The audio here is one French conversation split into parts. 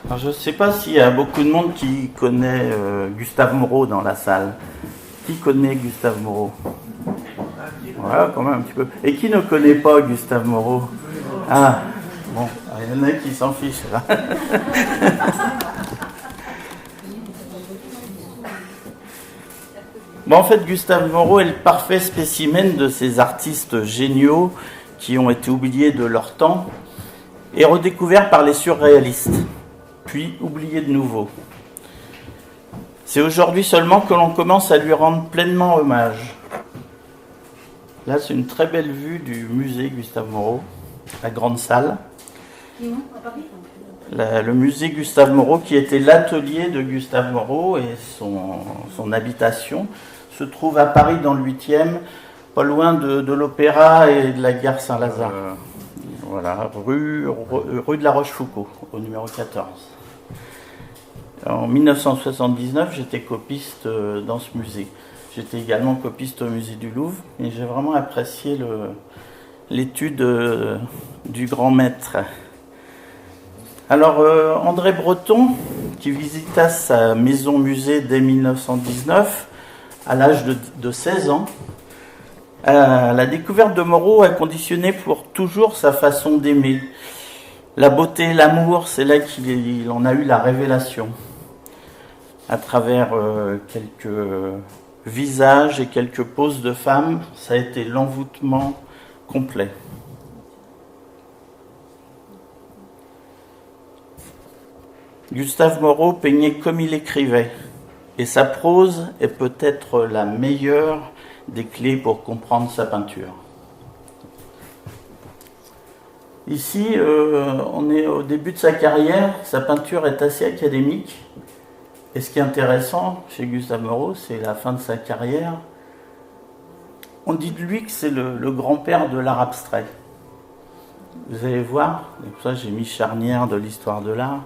Alors, je ne sais pas s'il y a beaucoup de monde qui connaît Gustave Moreau dans la salle. Qui connaît Gustave Moreau? Voilà, quand même un petit peu. Et qui ne connaît pas Gustave Moreau? Ah, bon, il y en a qui s'en fichent là. Bon, en fait, Gustave Moreau est le parfait spécimen de ces artistes géniaux qui ont été oubliés de leur temps et redécouverts par les surréalistes, puis oubliés de nouveau. C'est aujourd'hui seulement que l'on commence à lui rendre pleinement hommage. Là, c'est une très belle vue du musée Gustave Moreau, la grande salle. Le musée Gustave Moreau, qui était l'atelier de Gustave Moreau et son habitation, se trouve à Paris dans le 8e, pas loin de l'Opéra et de la gare Saint-Lazare. Voilà, rue de la Rochefoucauld, au numéro 14. En 1979, j'étais copiste dans ce musée. J'étais également copiste au musée du Louvre et j'ai vraiment apprécié l'étude du grand maître. Alors, André Breton, qui visita sa maison-musée dès 1919, à l'âge de 16 ans, la découverte de Moreau a conditionné pour toujours sa façon d'aimer. La beauté, l'amour, c'est là qu'il en a eu la révélation. À travers quelques visages et quelques poses de femmes, ça a été l'envoûtement complet. Gustave Moreau peignait comme il écrivait, et sa prose est peut-être la meilleure des clés pour comprendre sa peinture. Ici, on est au début de sa carrière, sa peinture est assez académique. Et ce qui est intéressant chez Gustave Moreau, c'est la fin de sa carrière. On dit de lui que c'est le grand-père de l'art abstrait. Vous allez voir, et pour ça j'ai mis charnière de l'histoire de l'art.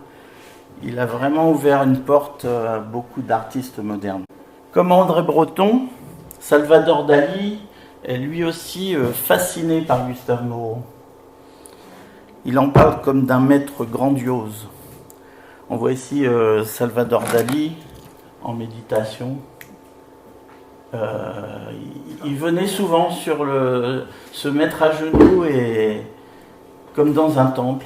Il a vraiment ouvert une porte à beaucoup d'artistes modernes. Comme André Breton, Salvador Dali est lui aussi fasciné par Gustave Moreau. Il en parle comme d'un maître grandiose. On voit ici Salvador Dali en méditation. Il venait souvent se mettre à genoux et comme dans un temple.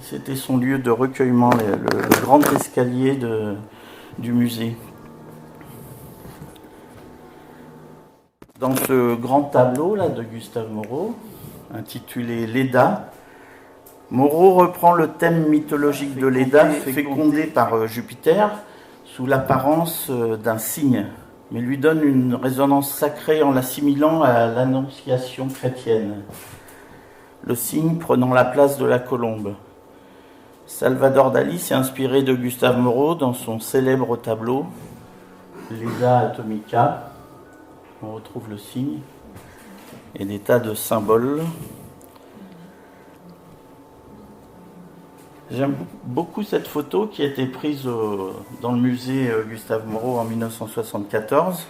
C'était son lieu de recueillement, le grand escalier du musée. Dans ce grand tableau là de Gustave Moreau, intitulé Leda, Moreau reprend le thème mythologique de Leda, fécondé par Jupiter, sous l'apparence d'un cygne, mais lui donne une résonance sacrée en l'assimilant à l'annonciation chrétienne. Le cygne prenant la place de la colombe. Salvador Dali s'est inspiré de Gustave Moreau dans son célèbre tableau Leda Atomica. On retrouve le cygne et des tas de symboles. J'aime beaucoup cette photo qui a été prise dans le musée Gustave Moreau en 1974.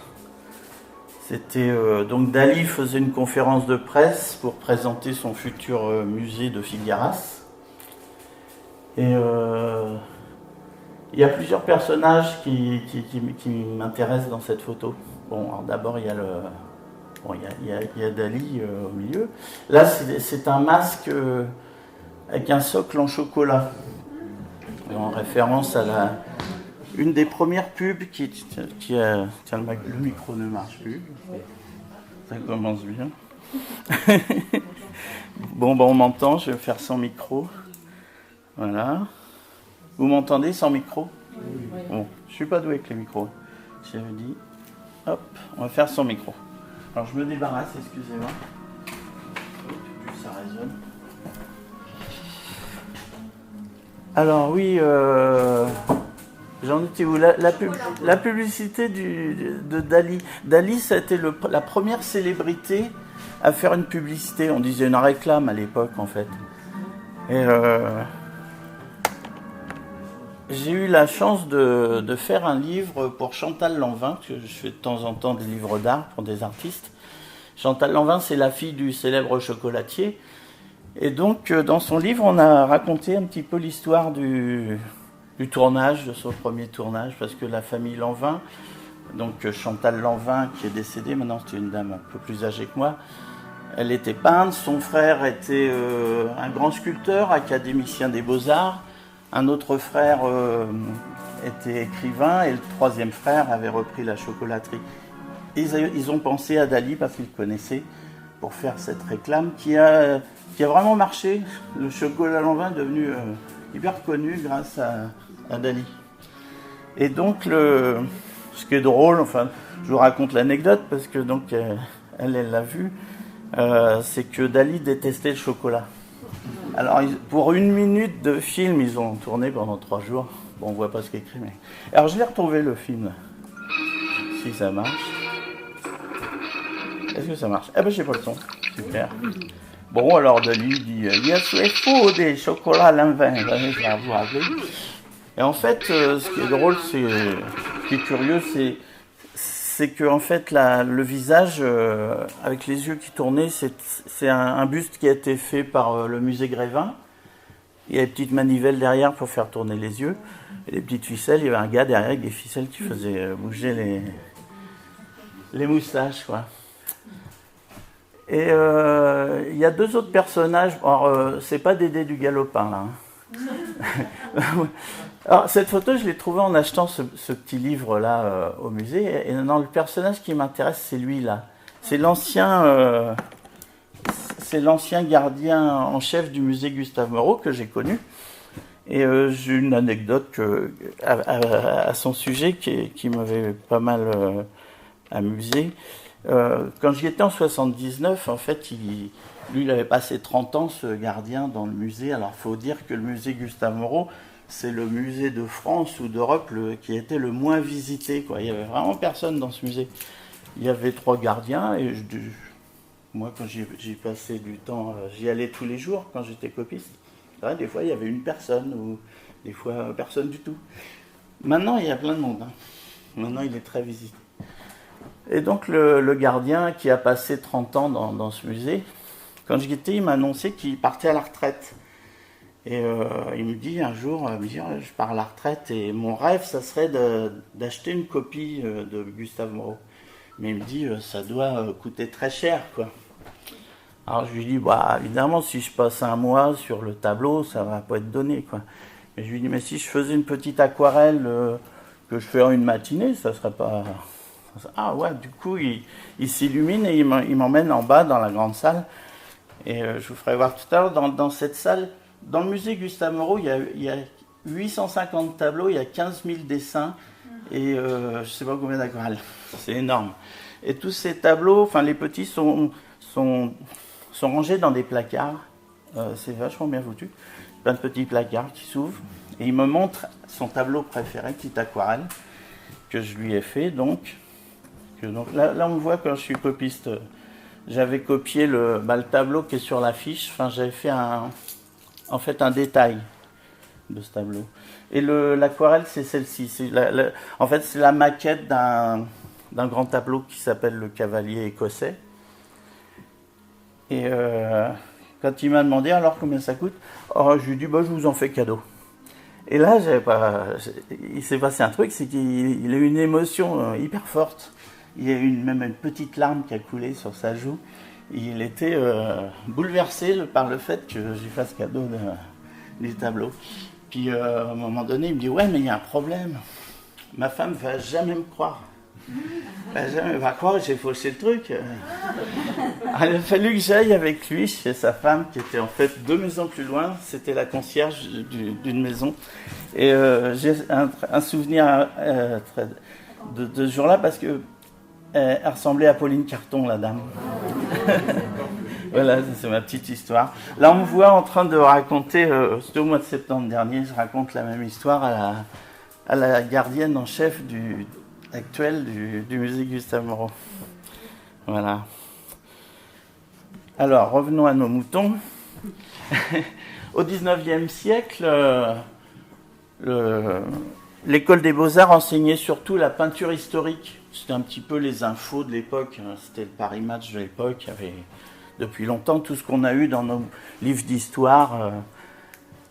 C'était donc Dali faisait une conférence de presse pour présenter son futur musée de Figueras. Et il y a plusieurs personnages qui m'intéressent dans cette photo. Bon, alors d'abord il y a il y a Dali au milieu. Là, c'est un masque avec un socle en chocolat, en référence à une des premières pubs tiens, le micro ne marche plus. Ça commence bien. Bon, on m'entend, je vais faire sans micro. Voilà. Vous m'entendez sans micro? Bon, je suis pas doué avec les micros. J'avais dit, hop, on va faire sans micro. Alors je me débarrasse, excusez-moi. Plus ça résonne. Alors oui, j'en étais où? La publicité de Dali. Dali, ça a été la première célébrité à faire une publicité. On disait une réclame à l'époque, en fait. Et j'ai eu la chance de faire un livre pour Chantal Lanvin, parce que je fais de temps en temps des livres d'art pour des artistes. Chantal Lanvin, c'est la fille du célèbre chocolatier. Et donc, dans son livre, on a raconté un petit peu l'histoire du tournage, de son premier tournage, parce que la famille Lanvin, donc Chantal Lanvin, qui est décédée, maintenant c'est une dame un peu plus âgée que moi, elle était peintre, son frère était un grand sculpteur, académicien des Beaux-Arts, un autre frère était écrivain, et le troisième frère avait repris la chocolaterie. Ils ont pensé à Dali, parce qu'ils le connaissaient, pour faire cette réclame qui a vraiment marché. Le chocolat Lanvin est devenu hyper connu grâce à Dali. Et donc, ce qui est drôle, enfin, je vous raconte l'anecdote parce que donc elle l'a vu, c'est que Dali détestait le chocolat. Alors, pour 1 minute de film, ils ont tourné pendant 3 jours. Bon, on voit pas ce qu'il écrit, mais. Alors, je l'ai retrouvé le film, là. Si ça marche. Est-ce que ça marche? Eh ben, j'ai pas le son. Super. Bon, alors Dali dit Yes, we food des chocolats Lanvin. Et en fait, ce qui est drôle, ce qui est curieux, c'est que en fait, le visage, avec les yeux qui tournaient, c'est un buste qui a été fait par le musée Grévin. Il y a des petites manivelles derrière pour faire tourner les yeux. Et les petites ficelles, il y avait un gars derrière avec des ficelles qui faisaient bouger les moustaches, quoi. Et il y a 2 autres personnages. Alors, c'est pas Dédé du Galopin, là. Alors, cette photo, je l'ai trouvée en achetant ce petit livre-là au musée. Et non, le personnage qui m'intéresse, c'est lui, là. C'est l'ancien gardien en chef du musée Gustave Moreau que j'ai connu. Et j'ai une anecdote à son sujet qui m'avait pas mal amusé. Quand j'y étais en 79, en fait, lui, il avait passé 30 ans, ce gardien, dans le musée. Alors, il faut dire que le musée Gustave Moreau, c'est le musée de France ou d'Europe qui a été le moins visité, quoi. Il n'y avait vraiment personne dans ce musée. Il y avait 3 gardiens, et moi, quand j'ai passé du temps, j'y allais tous les jours quand j'étais copiste. Ouais, des fois, il y avait une personne, ou des fois, personne du tout. Maintenant, il y a plein de monde. Hein. Maintenant, il est très visité. Et donc, le gardien qui a passé 30 ans dans ce musée, quand j'y étais, il m'a annoncé qu'il partait à la retraite. Et il me dit un jour, je pars à la retraite et mon rêve, ça serait d'acheter une copie de Gustave Moreau. Mais il me dit, ça doit coûter très cher, quoi. Alors je lui dis, bah évidemment, si je passe 1 mois sur le tableau, ça va pas être donné, quoi. Mais je lui dis, mais si je faisais une petite aquarelle que je fais en une matinée, ça serait pas... Ah ouais, du coup, il s'illumine et il m'emmène en bas dans la grande salle. Et je vous ferai voir tout à l'heure, dans cette salle, dans le musée Gustave Moreau, il y a 850 tableaux, il y a 15 000 dessins et je ne sais pas combien d'aquarelles. C'est énorme. Et tous ces tableaux, enfin les petits, sont rangés dans des placards. C'est vachement bien foutu. Plein de petits placards qui s'ouvrent. Et il me montre son tableau préféré, petite aquarelle, que je lui ai fait. Donc là, on me voit quand je suis copiste. J'avais copié le tableau qui est sur l'affiche. Enfin, j'avais fait un détail de ce tableau. Et l'aquarelle, c'est celle-ci. En fait, c'est la maquette d'un grand tableau qui s'appelle le Cavalier écossais. Et quand il m'a demandé alors combien ça coûte, je lui ai dit, je vous en fais cadeau. Et là, il s'est passé un truc, c'est qu'il a eu une émotion hyper forte. Il y a eu même une petite larme qui a coulé sur sa joue. Il était bouleversé par le fait que je lui fasse cadeau du tableau. Puis à un moment donné, il me dit, ouais, mais il y a un problème. Ma femme va jamais me croire. Elle va croire que j'ai fauché le truc. Alors, il a fallu que j'aille avec lui chez sa femme, qui était en fait 2 maisons plus loin. C'était la concierge d'une maison. Et j'ai un souvenir de ce jour-là parce que elle ressemblait à Pauline Carton, la dame. Voilà, c'est ma petite histoire. Là, on me voit en train de raconter, c'était au mois de septembre dernier, je raconte la même histoire à la gardienne en chef actuelle du musée Gustave Moreau. Voilà. Alors, revenons à nos moutons. Au XIXe siècle, l'école des Beaux-Arts enseignait surtout la peinture historique. C'était un petit peu les infos de l'époque. C'était le Paris Match de l'époque. Il y avait depuis longtemps, tout ce qu'on a eu dans nos livres d'histoire,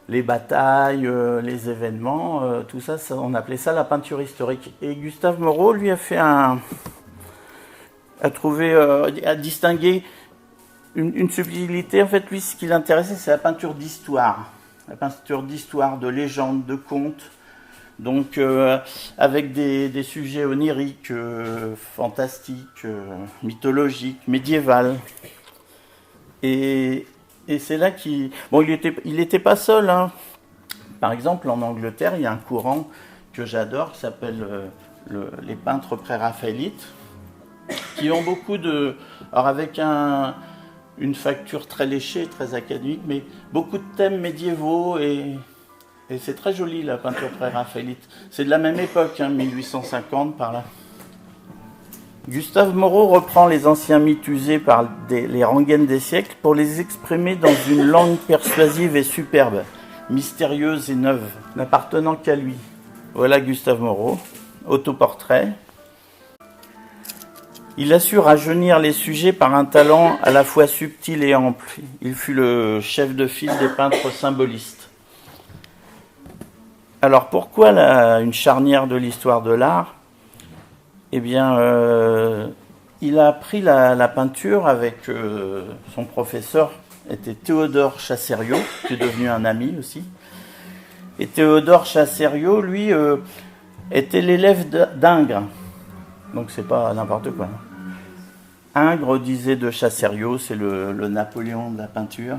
les batailles, les événements, tout ça, on appelait ça la peinture historique. Et Gustave Moreau, lui, a distingué une subtilité. En fait, lui, ce qui l'intéressait, c'est la peinture d'histoire. La peinture d'histoire, de légendes, de contes. Donc, avec des sujets oniriques, fantastiques, mythologiques, médiévales. Et c'est là qu'il... Bon, il était pas seul, hein. Par exemple, en Angleterre, il y a un courant que j'adore qui s'appelle les peintres pré-raphaélites, qui ont beaucoup de... Alors, avec une facture très léchée, très académique, mais beaucoup de thèmes médiévaux et c'est très joli, la peinture pré-raphaélite. C'est de la même époque, hein, 1850 par là. Gustave Moreau reprend les anciens mythes usés par les rengaines des siècles pour les exprimer dans une langue persuasive et superbe, mystérieuse et neuve, n'appartenant qu'à lui. Voilà Gustave Moreau, autoportrait. Il a su rajeunir les sujets par un talent à la fois subtil et ample. Il fut le chef de file des peintres symbolistes. Alors pourquoi une charnière de l'histoire de l'art ? Eh bien, il a appris la peinture avec son professeur, était Théodore Chassériau, qui est devenu un ami aussi. Et Théodore Chassériau, lui, était l'élève d'Ingres. Donc c'est pas n'importe quoi. Ingres disait de Chassériau, c'est le Napoléon de la peinture.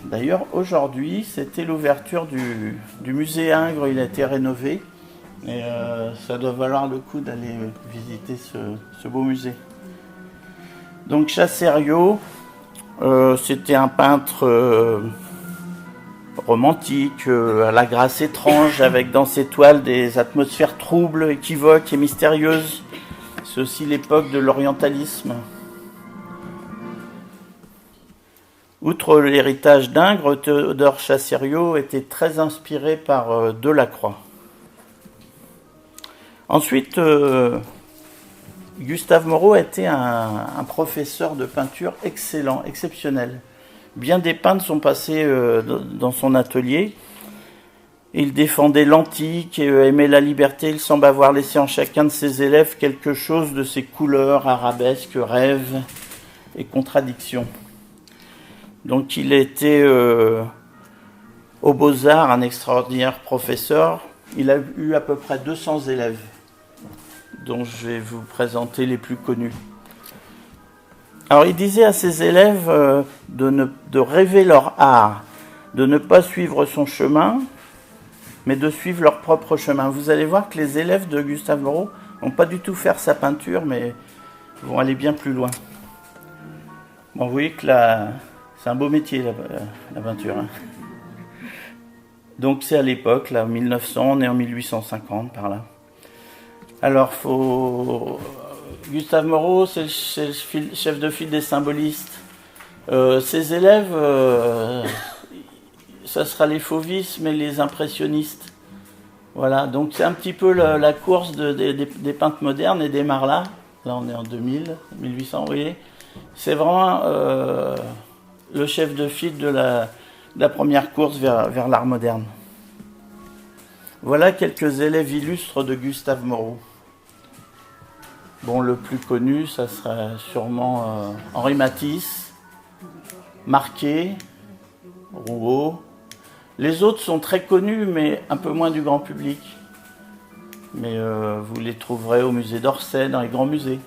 D'ailleurs, aujourd'hui, c'était l'ouverture du musée Ingres, il a été rénové. Et ça doit valoir le coup d'aller visiter ce beau musée. Donc Chassériau, c'était un peintre romantique, à la grâce étrange, avec dans ses toiles des atmosphères troubles, équivoques et mystérieuses. C'est aussi l'époque de l'orientalisme. Outre l'héritage d'Ingres, Théodore Chassériau était très inspiré par Delacroix. Ensuite, Gustave Moreau était un professeur de peinture excellent, exceptionnel. Bien des peintres sont passés dans son atelier. Il défendait l'antique et aimait la liberté. Il semble avoir laissé en chacun de ses élèves quelque chose de ses couleurs, arabesques, rêves et contradictions. Donc il était aux Beaux-Arts un extraordinaire professeur. Il a eu à peu près 200 élèves, dont je vais vous présenter les plus connus. Alors il disait à ses élèves de rêver leur art, de ne pas suivre son chemin, mais de suivre leur propre chemin. Vous allez voir que les élèves de Gustave Moreau n'ont pas du tout faire sa peinture, mais vont aller bien plus loin. Bon, vous voyez que c'est un beau métier, la peinture. Hein. Donc c'est à l'époque, là, 1900, on est en 1850, par là. Alors, Gustave Moreau, c'est le chef de file des symbolistes. Ses élèves, ça sera les fauvismes et les impressionnistes. Voilà, donc c'est un petit peu la course des peintres modernes et des Marlas. Là, on est en 2000, 1800, vous voyez. C'est vraiment le chef de file de la première course vers l'art moderne. Voilà quelques élèves illustres de Gustave Moreau. Bon, le plus connu, ça serait sûrement Henri Matisse, Marquet, Rouault. Les autres sont très connus, mais un peu moins du grand public. Mais vous les trouverez au musée d'Orsay, dans les grands musées.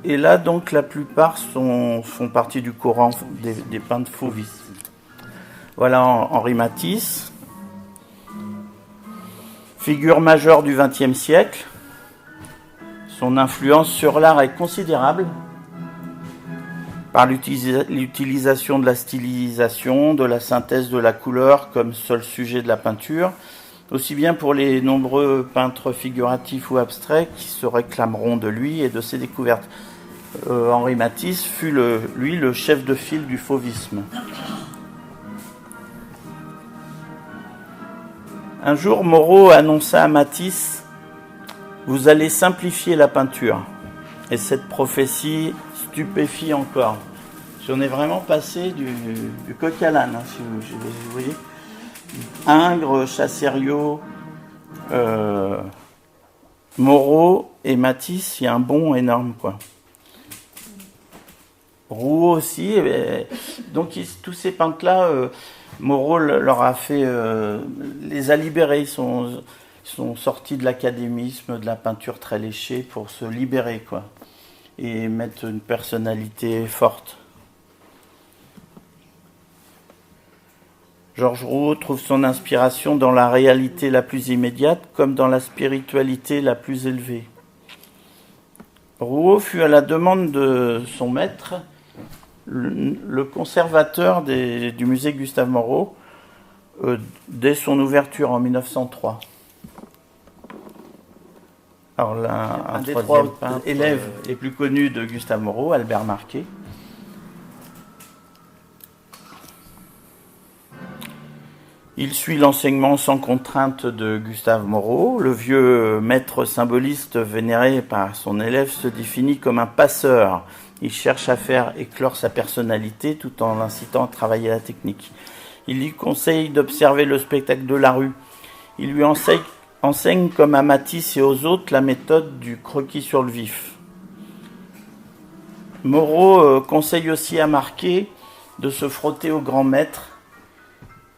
Et là, donc, la plupart font partie du courant des peintres fauvistes. Voilà Henri Matisse, figure majeure du XXe siècle. Son influence sur l'art est considérable par l'utilisation de la stylisation, de la synthèse de la couleur comme seul sujet de la peinture, aussi bien pour les nombreux peintres figuratifs ou abstraits qui se réclameront de lui et de ses découvertes. Henri Matisse fut lui le chef de file du fauvisme. Un jour, Moreau annonça à Matisse « Vous allez simplifier la peinture. Et cette prophétie stupéfie encore. J'en ai vraiment passé du coq à l'âne, hein, si vous voyez. Ingres, Chassériau, Moreau et Matisse, il y a un bond énorme, quoi. Rouault aussi. Donc tous ces peintres-là, Moreau leur a fait, les a libérés. Ils sont sortis de l'académisme, de la peinture très léchée pour se libérer, quoi, et mettre une personnalité forte. Georges Rouault trouve son inspiration dans la réalité la plus immédiate comme dans la spiritualité la plus élevée. Rouault fut à la demande de son maître le conservateur du musée Gustave Moreau dès son ouverture en 1903. Alors là, un des trois élèves les plus connus de Gustave Moreau, Albert Marquet. Il suit l'enseignement sans contrainte de Gustave Moreau. Le vieux maître symboliste vénéré par son élève se définit comme un passeur. Il cherche à faire éclore sa personnalité tout en l'incitant à travailler la technique. Il lui conseille d'observer le spectacle de la rue. Il lui enseigne comme à Matisse et aux autres la méthode du croquis sur le vif. Moreau conseille aussi à Marquet de se frotter au grand maître.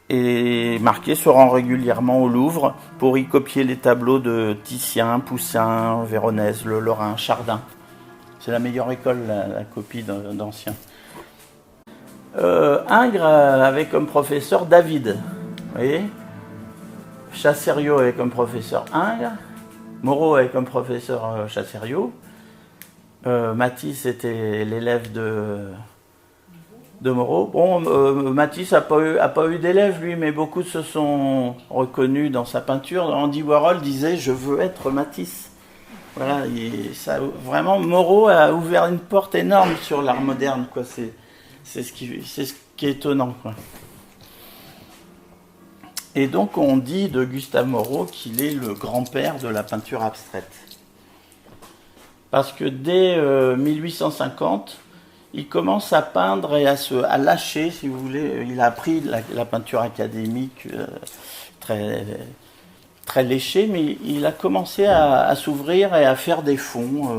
Et Marquet se rend régulièrement au Louvre pour y copier les tableaux de Titien, Poussin, Véronèse, Le Lorrain, Chardin. C'est la meilleure école, la copie d'anciens. Ingres avait comme professeur David. Vous voyez, Chassériau avait comme professeur Ingres. Moreau avait comme professeur Chassériau. Matisse était l'élève de Moreau. Bon, Matisse n'a pas eu d'élèves, lui, mais beaucoup se sont reconnus dans sa peinture. Andy Warhol disait « Je veux être Matisse ». Voilà, vraiment, Moreau a ouvert une porte énorme sur l'art moderne, quoi. C'est ce qui est étonnant, quoi. Et donc, on dit de Gustave Moreau qu'il est le grand-père de la peinture abstraite. Parce que dès 1850, il commence à peindre et à lâcher, si vous voulez. Il a appris la peinture académique très, très léchée, mais il a commencé à s'ouvrir et à faire des fonds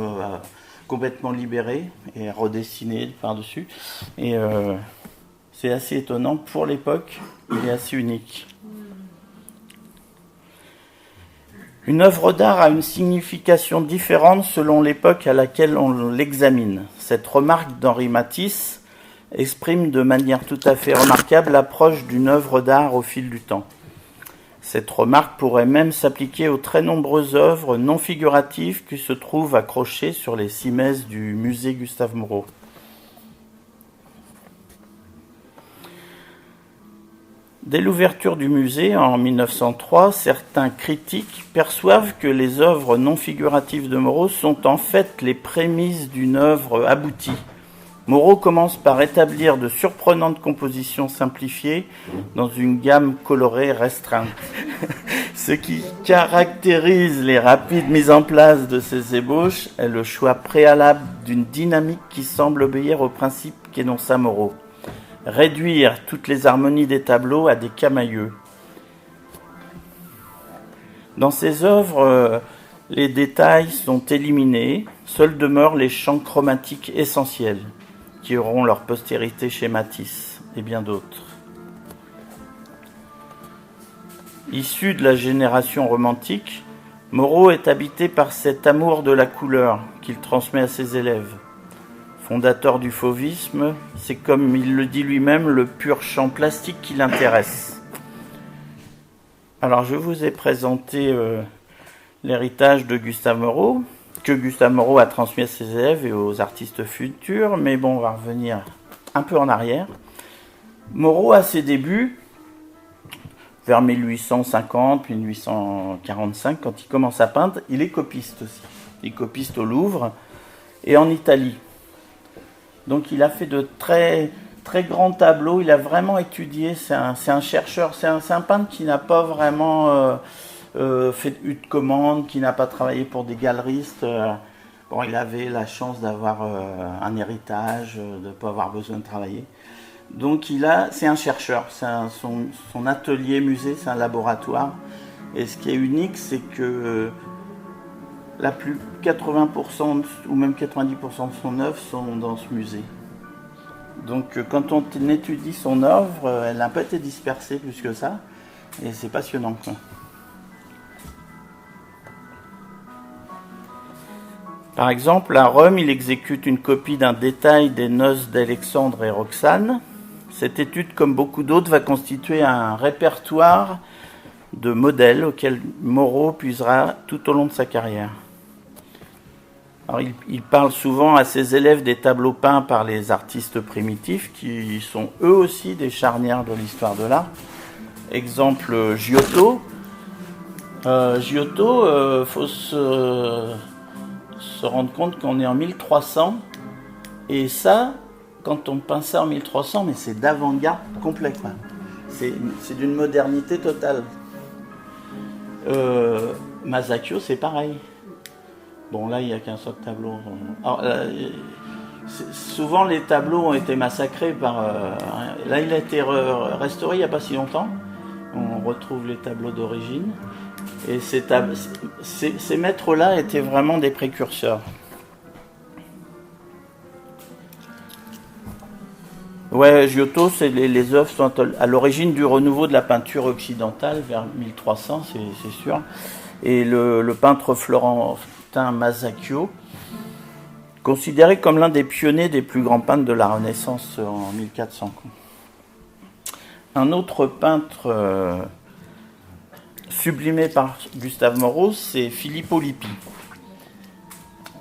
complètement libérés et à redessiner par-dessus. Et c'est assez étonnant pour l'époque, il est assez unique. Une œuvre d'art a une signification différente selon l'époque à laquelle on l'examine. Cette remarque d'Henri Matisse exprime de manière tout à fait remarquable l'approche d'une œuvre d'art au fil du temps. Cette remarque pourrait même s'appliquer aux très nombreuses œuvres non figuratives qui se trouvent accrochées sur les cimaises du musée Gustave Moreau. Dès l'ouverture du musée en 1903, certains critiques perçoivent que les œuvres non figuratives de Moreau sont en fait les prémices d'une œuvre aboutie. Moreau commence par établir de surprenantes compositions simplifiées dans une gamme colorée restreinte. Ce qui caractérise les rapides mises en place de ces ébauches est le choix préalable d'une dynamique qui semble obéir au principe qu'énonça Moreau. Réduire toutes les harmonies des tableaux à des camailleux. Dans ces œuvres, les détails sont éliminés, seuls demeurent les champs chromatiques essentiels, qui auront leur postérité chez Matisse et bien d'autres. Issu de la génération romantique, Moreau est habité par cet amour de la couleur qu'il transmet à ses élèves. Fondateur du fauvisme, c'est comme il le dit lui-même, le pur champ plastique qui l'intéresse. Alors je vous ai présenté l'héritage de Gustave Moreau, que Gustave Moreau a transmis à ses élèves et aux artistes futurs, mais bon, on va revenir un peu en arrière. Moreau, à ses débuts, vers 1850, puis 1845, quand il commence à peindre, il est copiste aussi. Il est copiste au Louvre et en Italie. Donc il a fait de très, très grands tableaux, il a vraiment étudié, c'est un chercheur, c'est un peintre qui n'a pas vraiment fait de commande, qui n'a pas travaillé pour des galeristes. Bon, il avait la chance d'avoir un héritage, de ne pas avoir besoin de travailler. Donc c'est un chercheur, son atelier musée, c'est un laboratoire. Et ce qui est unique, c'est que 80% ou même 90% de son œuvre sont dans ce musée. Donc quand on étudie son œuvre, elle n'a pas été dispersée plus que ça. Et c'est passionnant, quoi. Par exemple, à Rome, il exécute une copie d'un détail des noces d'Alexandre et Roxane. Cette étude, comme beaucoup d'autres, va constituer un répertoire de modèles auxquels Moreau puisera tout au long de sa carrière. Alors, il parle souvent à ses élèves des tableaux peints par les artistes primitifs, qui sont eux aussi des charnières de l'histoire de l'art. Exemple, Giotto. Giotto, faut se rendre compte qu'on est en 1300, et ça, quand on peint ça en 1300, mais c'est d'avant-garde complet, quoi. C'est d'une modernité totale. Masaccio, c'est pareil. Bon, là, il n'y a qu'un seul tableau. Alors, souvent, les tableaux ont été massacrés par... là, il a été restauré il n'y a pas si longtemps. On retrouve les tableaux d'origine. Et ces maîtres-là étaient vraiment des précurseurs. Ouais, Giotto, les œuvres sont à l'origine du renouveau de la peinture occidentale vers 1300, c'est sûr. Et le peintre florentin Masaccio, considéré comme l'un des pionniers des plus grands peintres de la Renaissance en 1400. Un autre peintre sublimé par Gustave Moreau, c'est Filippo Lippi.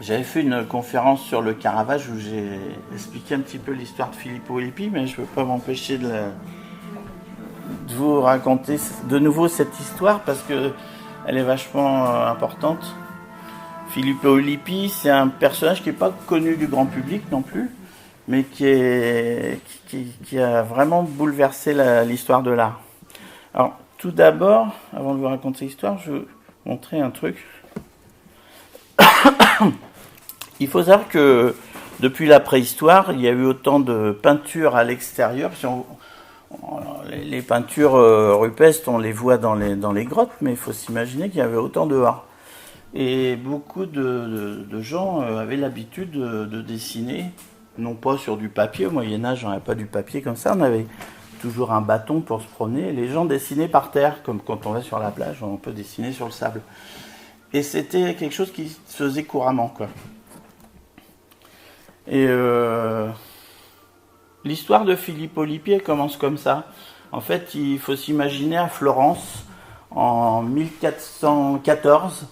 J'avais fait une conférence sur le Caravage où j'ai expliqué un petit peu l'histoire de Filippo Lippi, mais je ne peux pas m'empêcher de vous raconter de nouveau cette histoire parce qu'elle est vachement importante. Filippo Lippi, c'est un personnage qui n'est pas connu du grand public non plus, mais qui a vraiment bouleversé l'histoire de l'art. Alors, tout d'abord, avant de vous raconter l'histoire, je vais vous montrer un truc. Il faut savoir que depuis la préhistoire, il y a eu autant de peintures à l'extérieur. Les peintures rupestres, on les voit dans les grottes, mais il faut s'imaginer qu'il y avait autant dehors. Et beaucoup de gens avaient l'habitude de dessiner, non pas sur du papier. Au Moyen-Âge, on n'avait pas du papier comme ça, on avait toujours un bâton pour se promener. Et les gens dessinaient par terre, comme quand on va sur la plage, on peut dessiner sur le sable. Et c'était quelque chose qui se faisait couramment, quoi. Et l'histoire de Filippo Lippi, elle commence comme ça. En fait, il faut s'imaginer à Florence, en 1414,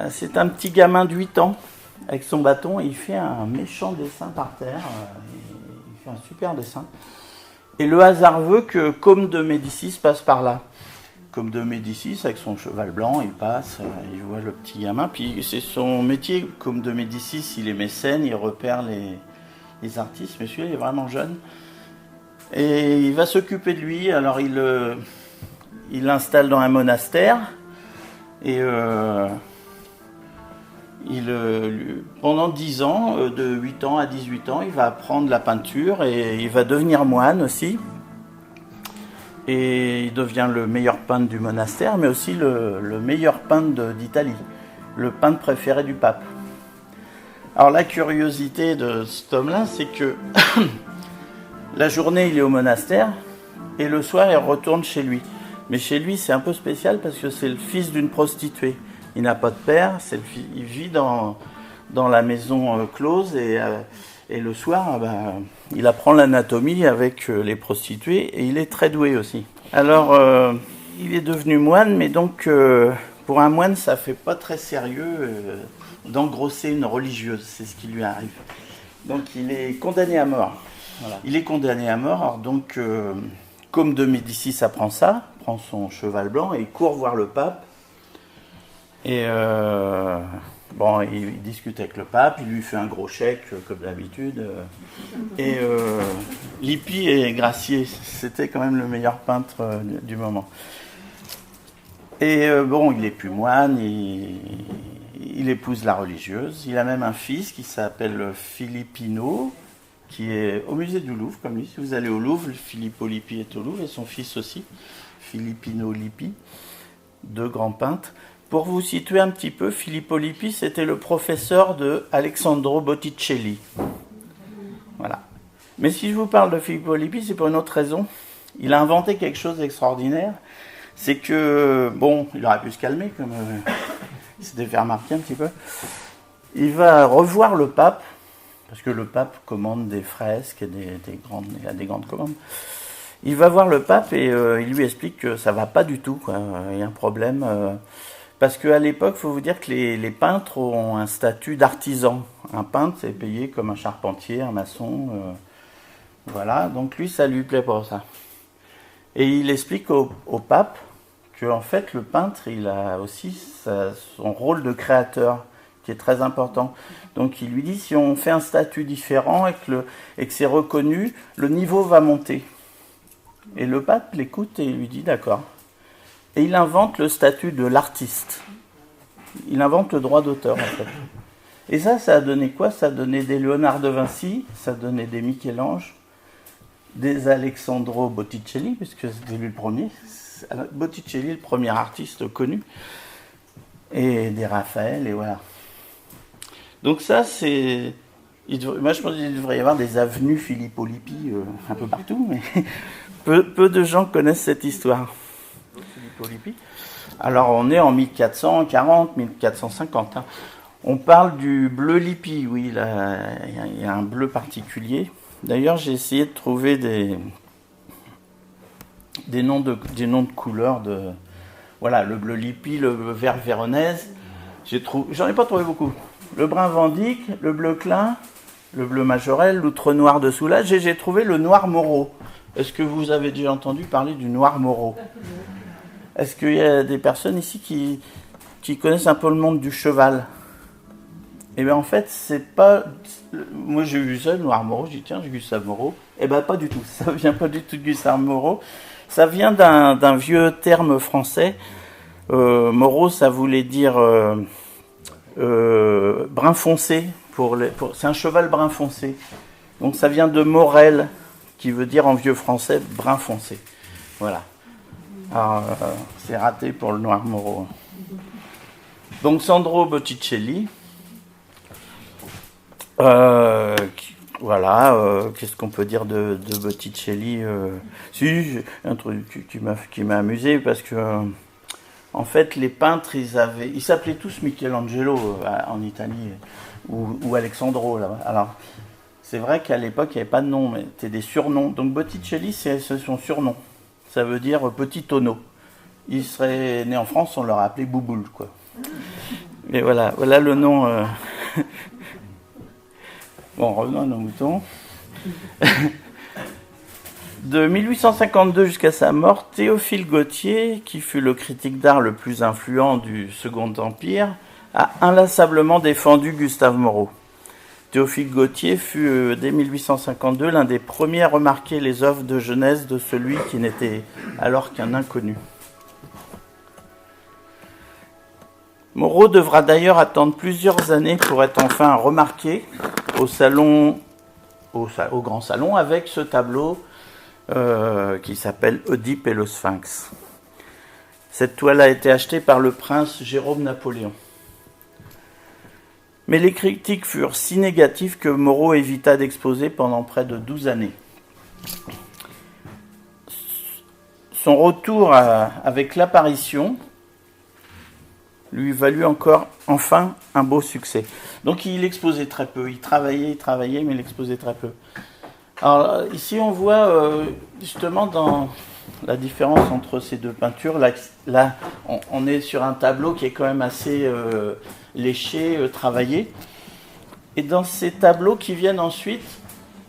c'est un petit gamin de 8 ans, avec son bâton, et il fait un méchant dessin par terre, il fait un super dessin. Et le hasard veut que Côme de Médicis passe par là. Côme de Médicis, avec son cheval blanc, il passe, il voit le petit gamin, puis c'est son métier. Côme de Médicis, il est mécène, il repère les artistes, mais celui-là, il est vraiment jeune. Et il va s'occuper de lui, alors il l'installe dans un monastère, et pendant 10 ans, de 8 ans à 18 ans, il va apprendre la peinture, et il va devenir moine aussi. Et il devient le meilleur peintre du monastère, mais aussi le meilleur peintre d'Italie, le peintre préféré du pape. Alors la curiosité de cet homme-là, c'est que la journée, il est au monastère, et le soir, il retourne chez lui. Mais chez lui, c'est un peu spécial parce que c'est le fils d'une prostituée. Il n'a pas de père, il vit dans la maison close, et le soir, il apprend l'anatomie avec les prostituées, et il est très doué aussi. Alors, il est devenu moine, mais donc, pour un moine, ça ne fait pas très sérieux d'engrosser une religieuse, c'est ce qui lui arrive. Donc, il est condamné à mort. Voilà. Il est condamné à mort, alors donc, Côme de Médicis apprend ça, prend son cheval blanc, et il court voir le pape. Et il discute avec le pape, il lui fait un gros chèque comme d'habitude. Et Lippi est gracié, c'était quand même le meilleur peintre du moment. Et bon, il est plus moine, il épouse la religieuse. Il a même un fils qui s'appelle Filippino, qui est au musée du Louvre, comme lui. Si vous allez au Louvre, Filippo Lippi est au Louvre, et son fils aussi, Filippino Lippi, deux grands peintres. Pour vous situer un petit peu, Filippo Lippi, c'était le professeur de Alessandro Botticelli. Voilà. Mais si je vous parle de Filippo Lippi, c'est pour une autre raison. Il a inventé quelque chose d'extraordinaire. C'est que, bon, il aurait pu se calmer, comme il s'était fait remarquer un petit peu. Il va revoir le pape, parce que le pape commande des fresques et il a des grandes commandes. Il va voir le pape et il lui explique que ça va pas du tout, quoi. Il y a un problème. Parce qu'à l'époque, il faut vous dire que les peintres ont un statut d'artisan. Un peintre, c'est payé comme un charpentier, un maçon. Voilà, donc lui, ça lui plaît pas, ça. Et il explique au pape qu'en fait, le peintre, il a aussi son rôle de créateur, qui est très important. Donc il lui dit, si on fait un statut différent et que c'est reconnu, le niveau va monter. Et le pape l'écoute et il lui dit, d'accord. Et il invente le statut de l'artiste. Il invente le droit d'auteur, en fait. Et ça a donné quoi? Ça a donné des Léonard de Vinci, ça a donné des Michel-Ange, des Alessandro Botticelli, puisque c'était lui le premier. Botticelli, le premier artiste connu. Et des Raphaël, et voilà. Donc ça, c'est... Moi, je pense qu'il devrait y avoir des avenues Filippo Lippi un peu partout, mais peu de gens connaissent cette histoire. Filippo Lippi. Alors, on est en 1440, 1450. Hein. On parle du bleu Lippi, oui, il y a un bleu particulier. D'ailleurs, j'ai essayé de trouver des noms de couleurs de... Voilà, le bleu Lippi, le vert véronèse. J'en ai pas trouvé beaucoup. Le brun Vendic, le bleu Klein, le bleu Majorelle, l'outre noir de Soulages, et j'ai trouvé le noir Moreau. Est-ce que vous avez déjà entendu parler du noir Moreau? Est-ce qu'il y a des personnes ici qui connaissent un peu le monde du cheval? Eh bien en fait, c'est pas... Moi j'ai vu ça, le noir Moreau, j'ai dit tiens, j'ai Gustave Moreau. Eh bien pas du tout, ça vient pas du tout de Gustave Moreau. Ça vient d'un vieux terme français. Moreau, ça voulait dire brun foncé. C'est un cheval brun foncé. Donc ça vient de Morel, qui veut dire en vieux français brun foncé. Voilà. Alors, c'est raté pour le noir Moreau. Donc Sandro Botticelli. Voilà, qu'est-ce qu'on peut dire de Botticelli? Si, un truc qui m'a amusé parce que en fait les peintres ils s'appelaient tous Michelangelo en Italie ou Alessandro là-bas. Alors c'est vrai qu'à l'époque il n'y avait pas de nom, mais c'était des surnoms. Donc Botticelli c'est son surnom. Ça veut dire petit tonneau. Il serait né en France, on l'aurait appelé Bouboule quoi. Et voilà le nom. Bon, revenons à nos moutons. De 1852 jusqu'à sa mort, Théophile Gautier, qui fut le critique d'art le plus influent du Second Empire, a inlassablement défendu Gustave Moreau. Théophile Gautier fut, dès 1852, l'un des premiers à remarquer les œuvres de jeunesse de celui qui n'était alors qu'un inconnu. Moreau devra d'ailleurs attendre plusieurs années pour être enfin remarqué au Grand Salon, avec ce tableau qui s'appelle Oedipe et le Sphinx. Cette toile a été achetée par le prince Jérôme Napoléon. Mais les critiques furent si négatives que Moreau évita d'exposer pendant près de 12 années. Son retour avec l'apparition lui valut enfin un beau succès. Donc il exposait très peu, il travaillait, mais il exposait très peu. Alors ici on voit justement dans la différence entre ces deux peintures. Là on est sur un tableau qui est quand même assez léché, travaillé. Et dans ces tableaux qui viennent ensuite,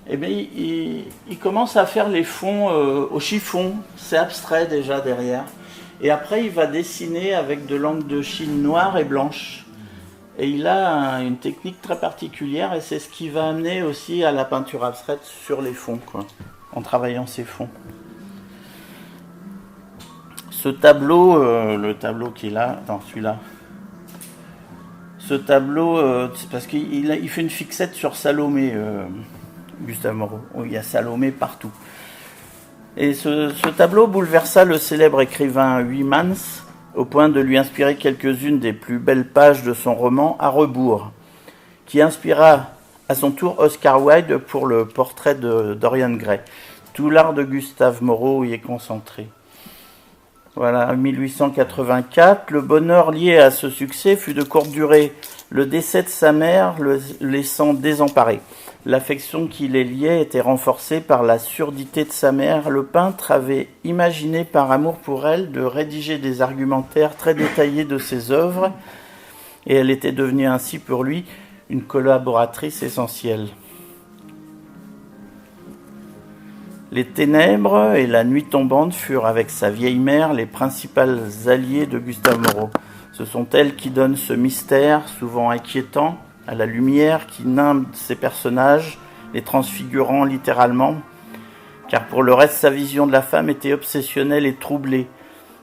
eh bien, il commence à faire les fonds au chiffon. C'est abstrait déjà derrière. Et après, il va dessiner avec de l'encre de Chine noire et blanche. Et il a une technique très particulière et c'est ce qui va amener aussi à la peinture abstraite sur les fonds, quoi, en travaillant ces fonds. ce tableau, le tableau qui est là, non, celui-là. Ce tableau, c'est parce qu'il fait une fixette sur Salomé, Gustave Moreau. Où il y a Salomé partout. Et ce tableau bouleversa le célèbre écrivain Huysmans au point de lui inspirer quelques-unes des plus belles pages de son roman À rebours, qui inspira à son tour Oscar Wilde pour le portrait de Dorian Gray. Tout l'art de Gustave Moreau y est concentré. Voilà, 1884, le bonheur lié à ce succès fut de courte durée. Le décès de sa mère le laissant désemparé. L'affection qui les liait était renforcée par la surdité de sa mère. Le peintre avait imaginé par amour pour elle de rédiger des argumentaires très détaillés de ses œuvres, et elle était devenue ainsi pour lui une collaboratrice essentielle. Les ténèbres et la nuit tombante furent, avec sa vieille mère, les principales alliées de Gustave Moreau. Ce sont elles qui donnent ce mystère, souvent inquiétant, à la lumière qui nimbe ses personnages, les transfigurant littéralement, car pour le reste, sa vision de la femme était obsessionnelle et troublée,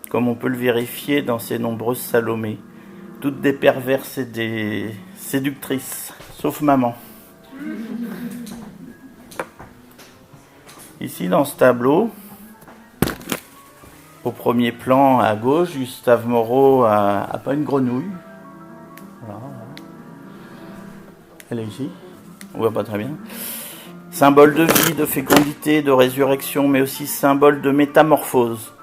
comme on peut le vérifier dans ses nombreuses Salomé, toutes des perverses et des séductrices, sauf maman. Ici, dans ce tableau, au premier plan à gauche, Gustave Moreau a pas une grenouille. Voilà. Elle est ici. On voit pas très bien. Symbole de vie, de fécondité, de résurrection, mais aussi symbole de métamorphose.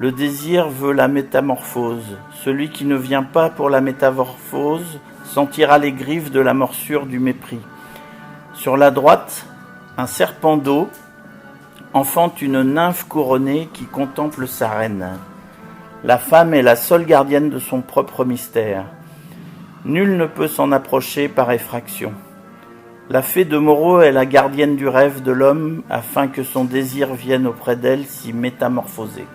Le désir veut la métamorphose. Celui qui ne vient pas pour la métamorphose sentira les griffes de la morsure du mépris. Sur la droite, un serpent d'eau enfante une nymphe couronnée qui contemple sa reine. La femme est la seule gardienne de son propre mystère. Nul ne peut s'en approcher par effraction. La fée de Moreau est la gardienne du rêve de l'homme afin que son désir vienne auprès d'elle s'y métamorphoser.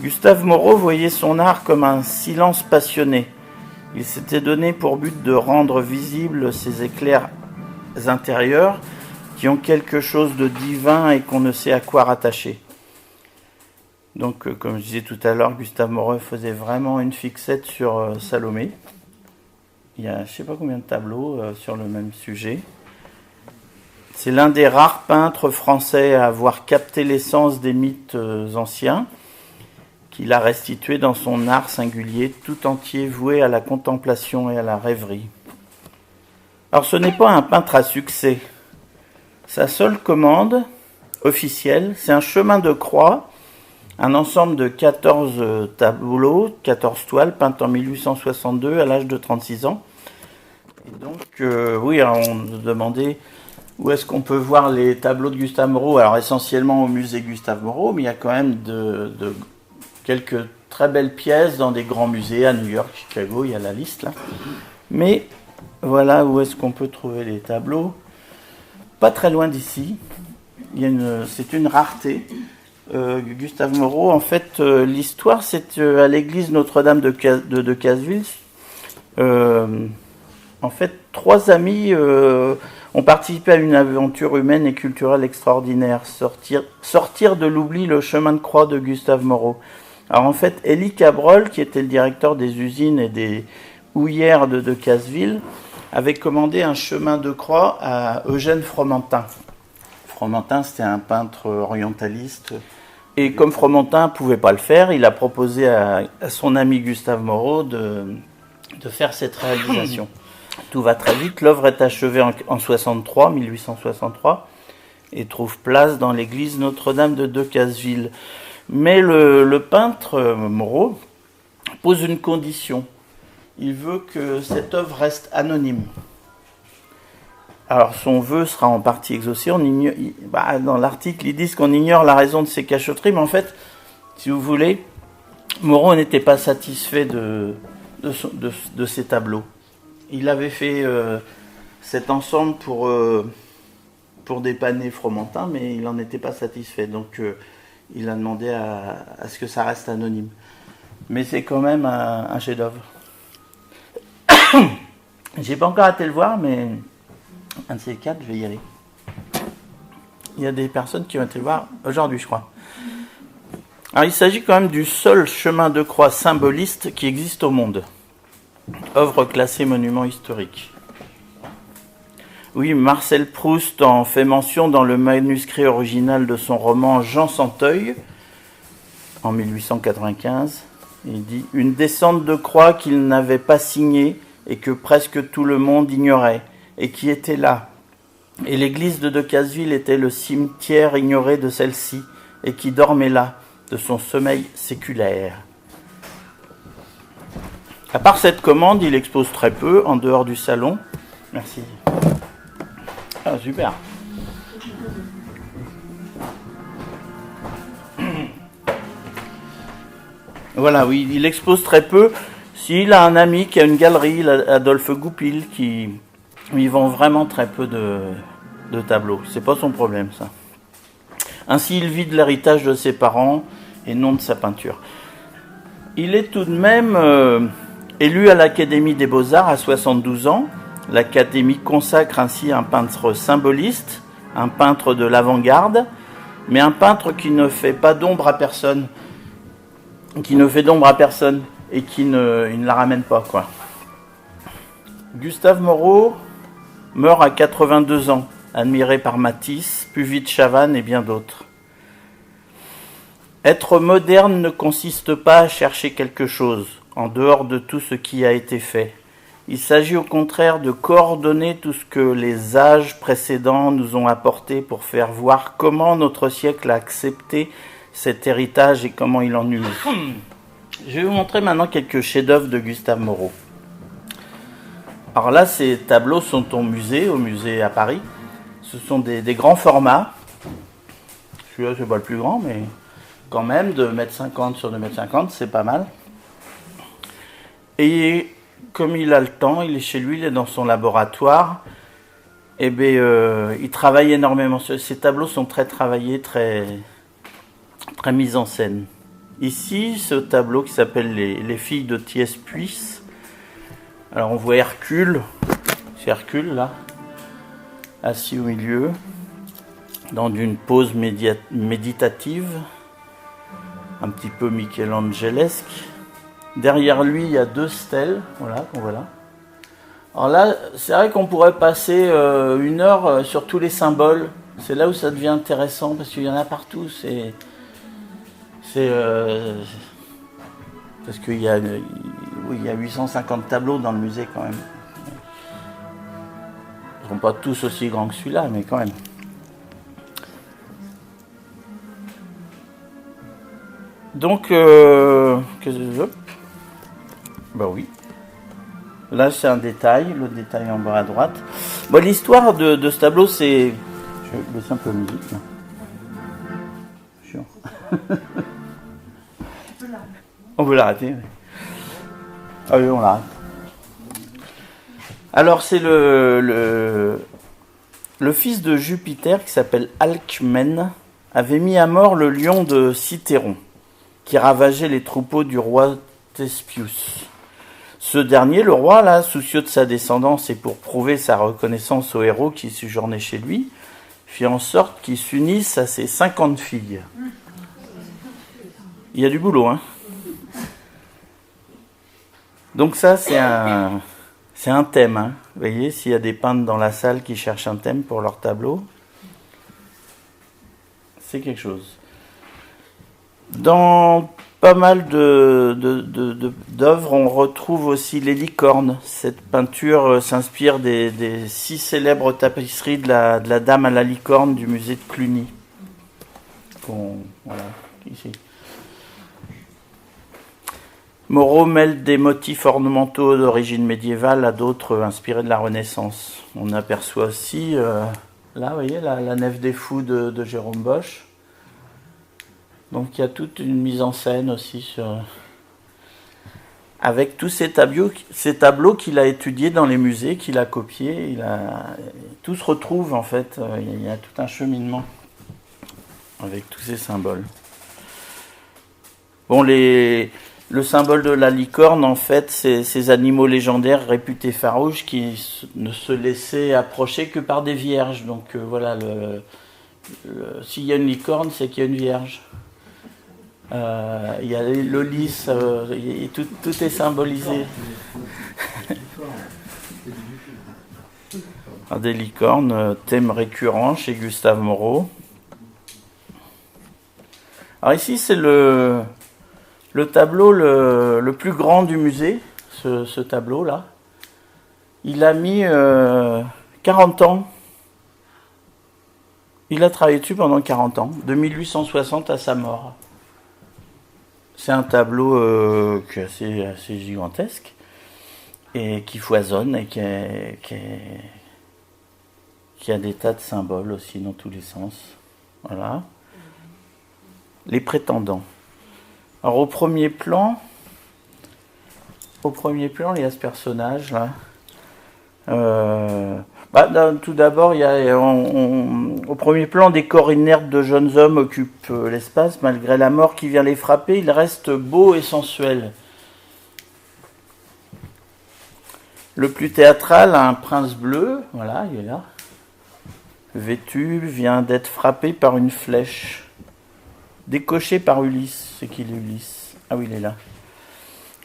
Gustave Moreau voyait son art comme un silence passionné. Il s'était donné pour but de rendre visibles ces éclairs intérieurs qui ont quelque chose de divin et qu'on ne sait à quoi rattacher. Donc, comme je disais tout à l'heure, Gustave Moreau faisait vraiment une fixette sur Salomé. Il y a je ne sais pas combien de tableaux sur le même sujet. C'est l'un des rares peintres français à avoir capté l'essence des mythes anciens, qu'il a restitué dans son art singulier, tout entier voué à la contemplation et à la rêverie. Alors, ce n'est pas un peintre à succès. Sa seule commande officielle, c'est un chemin de croix, un ensemble de 14 tableaux, 14 toiles, peintes en 1862 à l'âge de 36 ans. Et donc, oui, alors on nous demandait où est-ce qu'on peut voir les tableaux de Gustave Moreau. Alors essentiellement au musée Gustave Moreau, mais il y a quand même de quelques très belles pièces dans des grands musées à New York, Chicago, il y a la liste là. Mais voilà où est-ce qu'on peut trouver les tableaux. Pas très loin d'ici, c'est une rareté. Gustave Moreau, en fait, l'histoire, c'est à l'église Notre-Dame de Casseville. En fait, 3 amis ont participé à une aventure humaine et culturelle extraordinaire. Sortir de l'oubli le chemin de croix de Gustave Moreau. Alors en fait, Élie Cabrol, qui était le directeur des usines et des houillères de Casseville, avait commandé un chemin de croix à Eugène Fromentin. Fromentin, c'était un peintre orientaliste. Et comme Fromentin ne pouvait pas le faire, il a proposé à son ami Gustave Moreau de faire cette réalisation. Tout va très vite. L'œuvre est achevée en 1863, et trouve place dans l'église Notre-Dame de Casseville. Mais le peintre Moreau pose une condition. Il veut que cette œuvre reste anonyme. Alors son vœu sera en partie exaucé. Dans l'article, ils disent qu'on ignore la raison de ces cachotteries, mais en fait, si vous voulez, Moreau n'était pas satisfait de ces tableaux. Il avait fait cet ensemble pour dépanner Fromentin, mais il n'en était pas satisfait. Donc il a demandé à ce que ça reste anonyme. Mais c'est quand même un chef-d'œuvre. J'ai pas encore été le voir, mais un de ces 4, je vais y aller. Il y a des personnes qui ont été le voir aujourd'hui, je crois. Alors, il s'agit quand même du seul chemin de croix symboliste qui existe au monde. Œuvre classée monument historique. Oui, Marcel Proust en fait mention dans le manuscrit original de son roman Jean Santeuil, en 1895. Il dit « Une descente de croix qu'il n'avait pas signée et que presque tout le monde ignorait, et qui était là. Et l'église de Decazeville était le cimetière ignoré de celle-ci, et qui dormait là, de son sommeil séculaire. » À part cette commande, il expose très peu, en dehors du salon. Merci. Ah, super. Voilà, oui, il expose très peu. S'il a un ami qui a une galerie, Adolphe Goupil, qui il vend vraiment très peu de tableaux. C'est pas son problème, ça. Ainsi, il vit de l'héritage de ses parents et non de sa peinture. Il est tout de même élu à l'Académie des Beaux-Arts à 72 ans. L'Académie consacre ainsi un peintre symboliste, un peintre de l'avant-garde, mais un peintre qui ne fait pas d'ombre à personne, et qui ne la ramène pas, quoi. Gustave Moreau meurt à 82 ans, admiré par Matisse, Puvis de Chavannes et bien d'autres. Être moderne ne consiste pas à chercher quelque chose, en dehors de tout ce qui a été fait. Il s'agit au contraire de coordonner tout ce que les âges précédents nous ont apporté pour faire voir comment notre siècle a accepté cet héritage et comment il en use. Je vais vous montrer maintenant quelques chefs-d'œuvre de Gustave Moreau. Alors là, ces tableaux sont au musée à Paris. Ce sont des grands formats. Celui-là, c'est pas le plus grand, mais quand même, de 1,50 m sur 2,50 m, c'est pas mal. Et comme il a le temps, il est chez lui, il est dans son laboratoire, et il travaille énormément. Ces tableaux sont très travaillés, très mis en scène. Ici, ce tableau qui s'appelle les filles de Thiès Puisse. Alors on voit Hercule, c'est Hercule là, assis au milieu, dans une pose méditative, un petit peu michelangelesque. Derrière lui, il y a deux stèles, voilà, qu'on voit là. Alors là, c'est vrai qu'on pourrait passer une heure sur tous les symboles. C'est là où ça devient intéressant, parce qu'il y en a partout. Parce qu'il y a 850 tableaux dans le musée quand même. Ils ne sont pas tous aussi grands que celui-là, mais quand même. Donc, bah oui. Là, c'est un détail, le détail en bas à droite. Bon, l'histoire de ce tableau, c'est... Je vais baisser un peu la musique. Là. Chiant. On peut l'arrêter. Oui. Ah oui, on l'arrête. Alors, c'est le fils de Jupiter, qui s'appelle Alcmène, avait mis à mort le lion de Cithéron, qui ravageait les troupeaux du roi Thespius. Ce dernier, le roi, là, soucieux de sa descendance et pour prouver sa reconnaissance aux héros qui séjournaient chez lui, fit en sorte qu'il s'unisse à ses 50 filles. Il y a du boulot, hein. Donc ça, c'est un thème, hein. Vous voyez, s'il y a des peintres dans la salle qui cherchent un thème pour leur tableau, c'est quelque chose. Dans pas mal d'œuvres, on retrouve aussi les licornes. Cette peinture s'inspire des 6 célèbres tapisseries de la Dame à la licorne du musée de Cluny. Voilà, ici. Moreau mêle des motifs ornementaux d'origine médiévale à d'autres inspirés de la Renaissance. On aperçoit aussi, là, vous voyez, la nef des fous de Jérôme Bosch. Donc il y a toute une mise en scène aussi avec tous ces tableaux qu'il a étudiés dans les musées, qu'il a copiés. Tout se retrouve en fait, il y a tout un cheminement avec tous ces symboles. Bon, le symbole de la licorne, en fait, c'est ces animaux légendaires réputés farouches qui ne se laissaient approcher que par des vierges. Donc voilà, s'il y a une licorne, c'est qu'il y a une vierge. Il y a le lys, tout est symbolisé. Des licornes, thème récurrent chez Gustave Moreau. Alors ici, c'est le tableau le plus grand du musée, ce tableau-là. Il a mis 40 ans. Il a travaillé dessus pendant 40 ans, de 1860 à sa mort. C'est un tableau qui est assez gigantesque et qui foisonne et qui a des tas de symboles aussi dans tous les sens. Voilà. Les prétendants. Alors au premier plan, il y a ce personnage là. Tout d'abord, il y a au premier plan des corps inertes de jeunes hommes occupent l'espace. Malgré la mort qui vient les frapper, ils restent beaux et sensuels. Le plus théâtral, un prince bleu, voilà, il est là, vêtu, vient d'être frappé par une flèche. Décoché par Ulysse, c'est qui l'Ulysse ? Ah oui, il est là.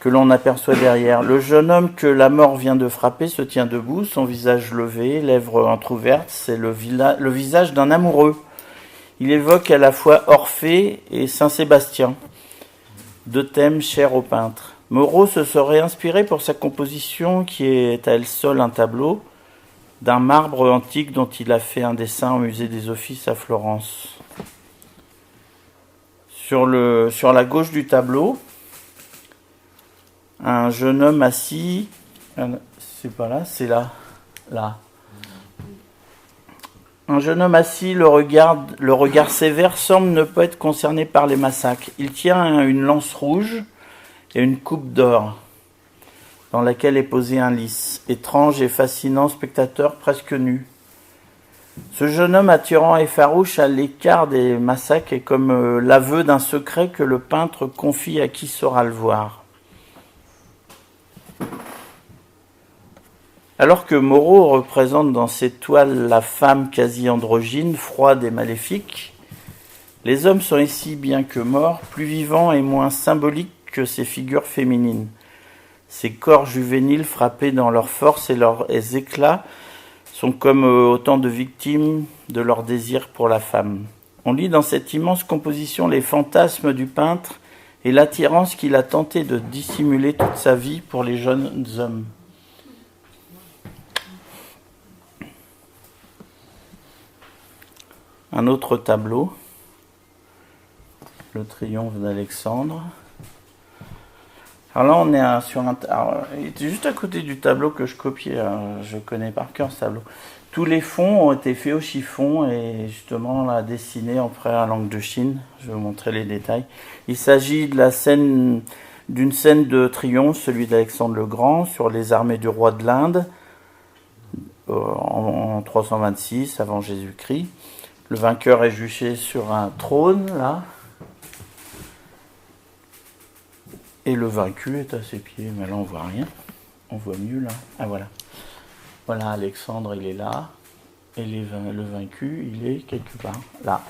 Que l'on aperçoit derrière. Le jeune homme que la mort vient de frapper se tient debout, son visage levé, lèvres entrouvertes, c'est le visage d'un amoureux. Il évoque à la fois Orphée et Saint-Sébastien, deux thèmes chers au peintre. Moreau se serait inspiré pour sa composition, qui est à elle seule un tableau, d'un marbre antique dont il a fait un dessin au musée des Offices à Florence. Sur la gauche du tableau, un jeune homme assis, c'est pas là, c'est là. Un jeune homme assis, le regard sévère, semble ne pas être concerné par les massacres. Il tient une lance rouge et une coupe d'or, dans laquelle est posé un lys, étrange et fascinant spectateur presque nu. Ce jeune homme attirant et farouche à l'écart des massacres est comme l'aveu d'un secret que le peintre confie à qui saura le voir. Alors que Moreau représente dans ses toiles la femme quasi androgyne, froide et maléfique, les hommes sont ici, bien que morts, plus vivants et moins symboliques que ces figures féminines. Ces corps juvéniles frappés dans leur force et leurs éclats sont comme autant de victimes de leur désir pour la femme. On lit dans cette immense composition les fantasmes du peintre et l'attirance qu'il a tenté de dissimuler toute sa vie pour les jeunes hommes. Un autre tableau, le triomphe d'Alexandre. Alors là, on est sur un... il était juste à côté du tableau que je copiais. Je connais par cœur ce tableau. Tous les fonds ont été faits au chiffon et justement là, dessinés en prêt à l'encre de Chine. Je vais vous montrer les détails. Il s'agit d'une scène de triomphe, celui d'Alexandre le Grand, sur les armées du roi de l'Inde, en 326 avant Jésus-Christ. Le vainqueur est juché sur un trône, là. Et le vaincu est à ses pieds. Mais là, on voit rien. On voit mieux, là. Ah, voilà. Voilà, Alexandre, il est là. Et le vaincu, il est quelque part là.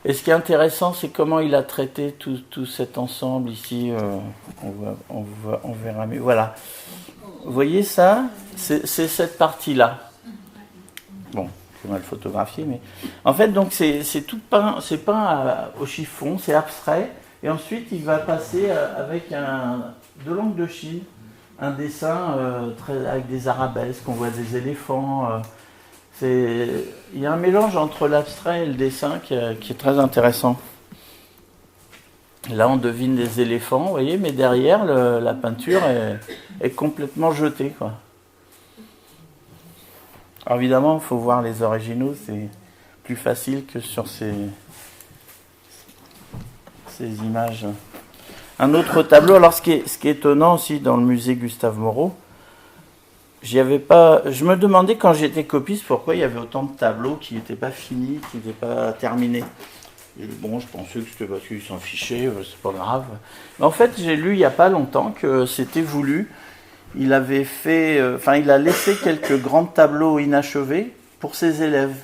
Et ce qui est intéressant, c'est comment il a traité tout cet ensemble ici. On verra mieux. Voilà. Vous voyez ça ? C'est cette partie-là. Bon. C'est mal photographié, mais en fait, donc c'est tout peint, c'est peint au chiffon, c'est abstrait, et ensuite il va passer avec de l'encre de Chine, un dessin avec des arabesques, on voit des éléphants. Il y a un mélange entre l'abstrait et le dessin qui est très intéressant. Là, on devine des éléphants, vous voyez, mais derrière, la peinture est complètement jetée, quoi. Alors évidemment, il faut voir les originaux, c'est plus facile que sur ces images. Un autre tableau, alors ce qui est étonnant aussi dans le musée Gustave Moreau, je me demandais quand j'étais copiste pourquoi il y avait autant de tableaux qui n'étaient pas finis, qui n'étaient pas terminés. Et bon, je pensais que c'était parce qu'ils s'en fichaient, c'est pas grave. Mais en fait, j'ai lu il n'y a pas longtemps que c'était voulu. Il a laissé quelques grands tableaux inachevés pour ses élèves,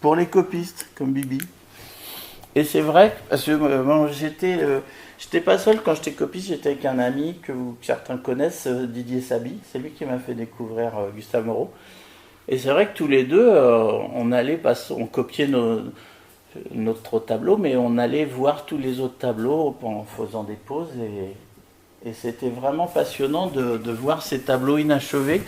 pour les copistes, comme Bibi. Et c'est vrai, parce que bon, j'étais pas seul quand j'étais copiste, j'étais avec un ami que certains connaissent, Didier Sabi. C'est lui qui m'a fait découvrir Gustave Moreau. Et c'est vrai que tous les deux, on copiait notre tableau, mais on allait voir tous les autres tableaux en faisant des pauses. Et c'était vraiment passionnant de voir ces tableaux inachevés,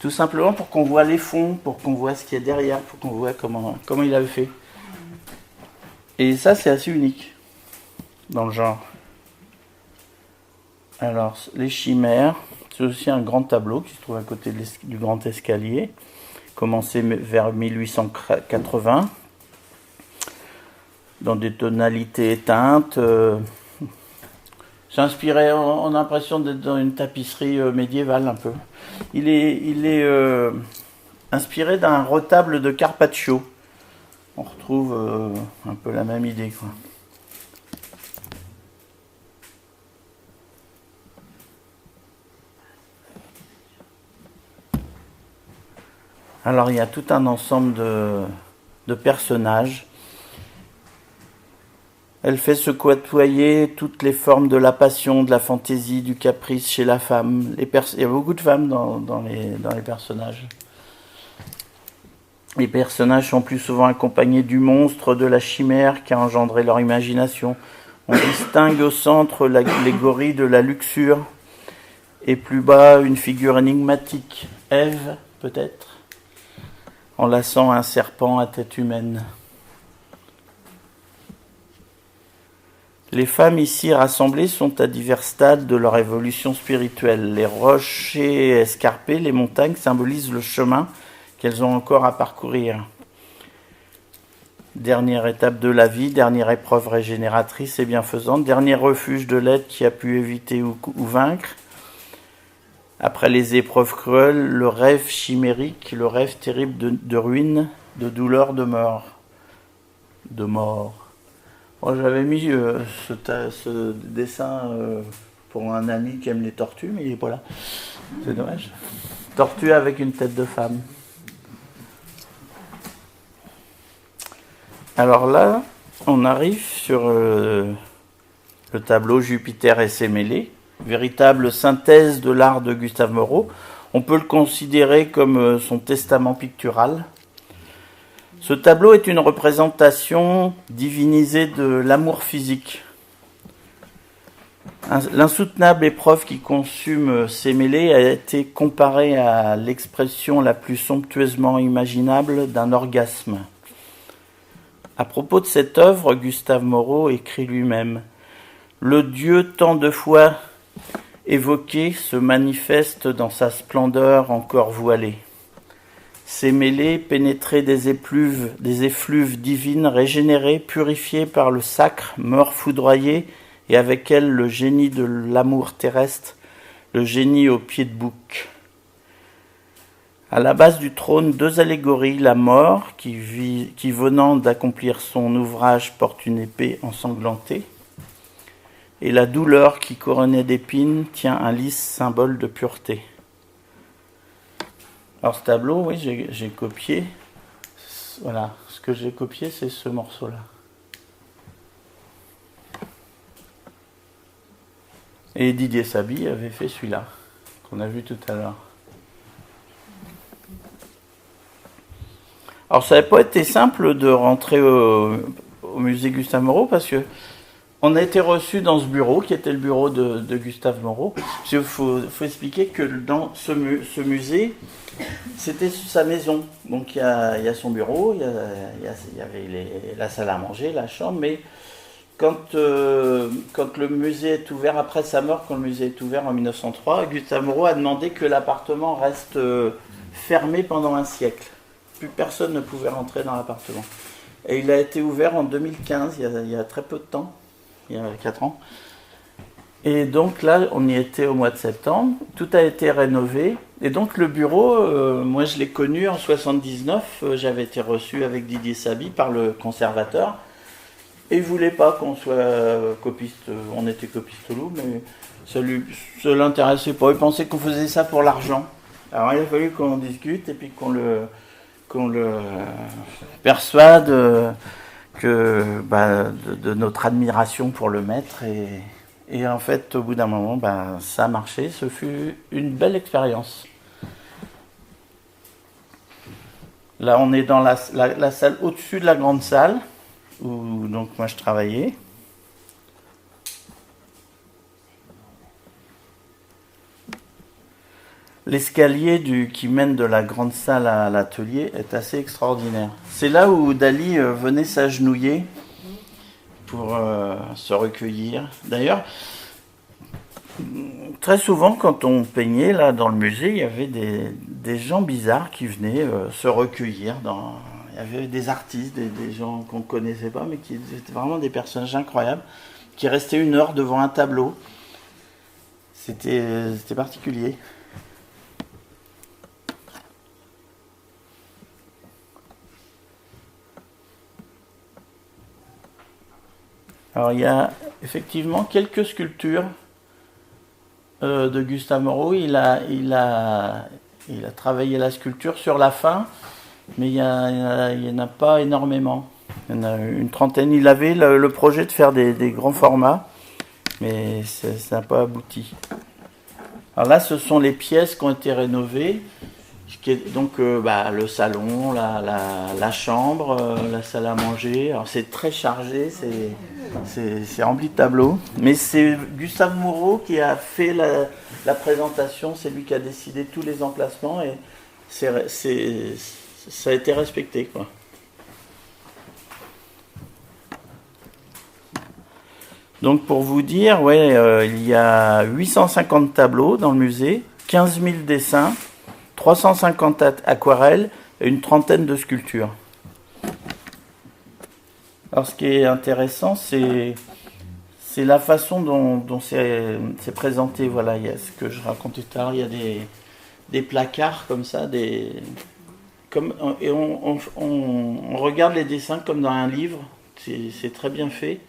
tout simplement pour qu'on voit les fonds, pour qu'on voit ce qu'il y a derrière, pour qu'on voit comment il avait fait. Et ça, c'est assez unique dans le genre. Alors, les chimères, c'est aussi un grand tableau qui se trouve à côté du grand escalier, commencé vers 1880, dans des tonalités éteintes. C'est inspiré, on a l'impression d'être dans une tapisserie médiévale un peu. Il est inspiré d'un retable de Carpaccio. On retrouve un peu la même idée, quoi. Alors il y a tout un ensemble de personnages. Elle fait se côtoyer toutes les formes de la passion, de la fantaisie, du caprice chez la femme. Il y a beaucoup de femmes dans les personnages. Les personnages sont plus souvent accompagnés du monstre, de la chimère qui a engendré leur imagination. On distingue au centre l'allégorie de la luxure et plus bas une figure énigmatique, Ève peut-être, enlaçant un serpent à tête humaine. Les femmes ici rassemblées sont à divers stades de leur évolution spirituelle. Les rochers escarpés, les montagnes symbolisent le chemin qu'elles ont encore à parcourir. Dernière étape de la vie, dernière épreuve régénératrice et bienfaisante, dernier refuge de l'être qui a pu éviter ou vaincre. Après les épreuves cruelles, le rêve chimérique, le rêve terrible de ruine, de douleur, de mort. De mort. Bon, j'avais mis ce dessin pour un ami qui aime les tortues, mais il n'est pas là. C'est dommage. Tortue avec une tête de femme. Alors là, on arrive sur le tableau Jupiter et ses mêlées, véritable synthèse de l'art de Gustave Moreau. On peut le considérer comme son testament pictural. Ce tableau est une représentation divinisée de l'amour physique. L'insoutenable épreuve qui consume ces mêlées a été comparée à l'expression la plus somptueusement imaginable d'un orgasme. À propos de cette œuvre, Gustave Moreau écrit lui-même « Le Dieu tant de fois évoqué se manifeste dans sa splendeur encore voilée. Ces mêlées pénétrées des effluves divines, régénérées, purifiées par le sacre, meurent foudroyées, et avec elles le génie de l'amour terrestre, le génie au pied de bouc. À la base du trône, deux allégories, la mort, qui venant d'accomplir son ouvrage porte une épée ensanglantée, et la douleur qui, couronnée d'épines, tient un lys symbole de pureté. Alors ce tableau, oui, j'ai copié. Voilà, ce que j'ai copié, c'est ce morceau-là. Et Didier Sabi avait fait celui-là, qu'on a vu tout à l'heure. Alors ça n'avait pas été simple de rentrer au musée Gustave Moreau, parce que on a été reçus dans ce bureau, qui était le bureau de Gustave Moreau. Il faut expliquer que dans ce musée, c'était sa maison. Donc il y a son bureau, il y avait la salle à manger, la chambre, mais quand le musée est ouvert, après sa mort, quand le musée est ouvert en 1903, Gustave Moreau a demandé que l'appartement reste fermé pendant un siècle. Plus personne ne pouvait rentrer dans l'appartement. Et il a été ouvert en 2015, il y a très peu de temps, il y a 4 ans. Et donc là, on y était au mois de septembre, tout a été rénové. Et donc le bureau, moi je l'ai connu en 79, j'avais été reçu avec Didier Sabi par le conservateur. Et il ne voulait pas qu'on soit copiste, on était copiste au Louvre, mais ça ne l'intéressait pas. Il pensait qu'on faisait ça pour l'argent. Alors il a fallu qu'on discute et puis qu'on le persuade de notre admiration pour le maître. Et en fait, au bout d'un moment, ça a marché. Ce fut une belle expérience. Là, on est dans la salle au-dessus de la grande salle, où donc moi je travaillais. L'escalier qui mène de la grande salle à l'atelier est assez extraordinaire. C'est là où Dali venait s'agenouiller pour se recueillir. D'ailleurs, très souvent, quand on peignait là dans le musée, il y avait des gens bizarres qui venaient se recueillir. Il y avait des artistes, des gens qu'on ne connaissait pas, mais qui étaient vraiment des personnages incroyables, qui restaient 1 heure devant un tableau. C'était particulier. Alors il y a effectivement quelques sculptures de Gustave Moreau. Il a travaillé la sculpture sur la fin, mais il n'y en a pas énormément. Il y en a une trentaine. Il avait le projet de faire des grands formats, mais ça n'a pas abouti. Alors là, ce sont les pièces qui ont été rénovées. Donc le salon, la chambre, la salle à manger. Alors c'est très chargé, c'est rempli de tableaux. Mais c'est Gustave Moreau qui a fait la présentation, c'est lui qui a décidé tous les emplacements et ça a été respecté, quoi. Donc pour vous dire, il y a 850 tableaux dans le musée, 15 000 dessins, 350 aquarelles et une trentaine de sculptures. Alors ce qui est intéressant, c'est la façon dont c'est présenté. Voilà, il y a ce que je racontais tout à l'heure, il y a des placards comme ça, et on regarde les dessins comme dans un livre, c'est très bien fait.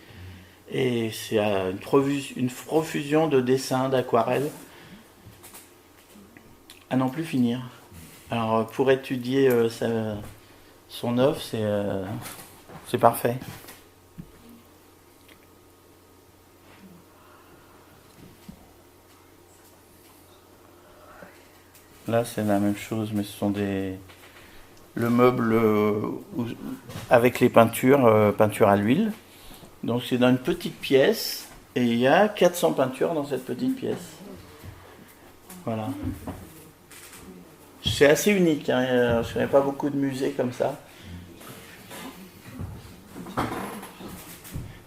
Et c'est une profusion de dessins, d'aquarelles, à n'en plus finir. Alors pour étudier son œuvre, c'est parfait. Là c'est la même chose, mais ce sont le meuble avec les peintures à l'huile. Donc c'est dans une petite pièce et il y a 400 peintures dans cette petite pièce. Voilà. C'est assez unique, hein. Je ne connais pas beaucoup de musées comme ça.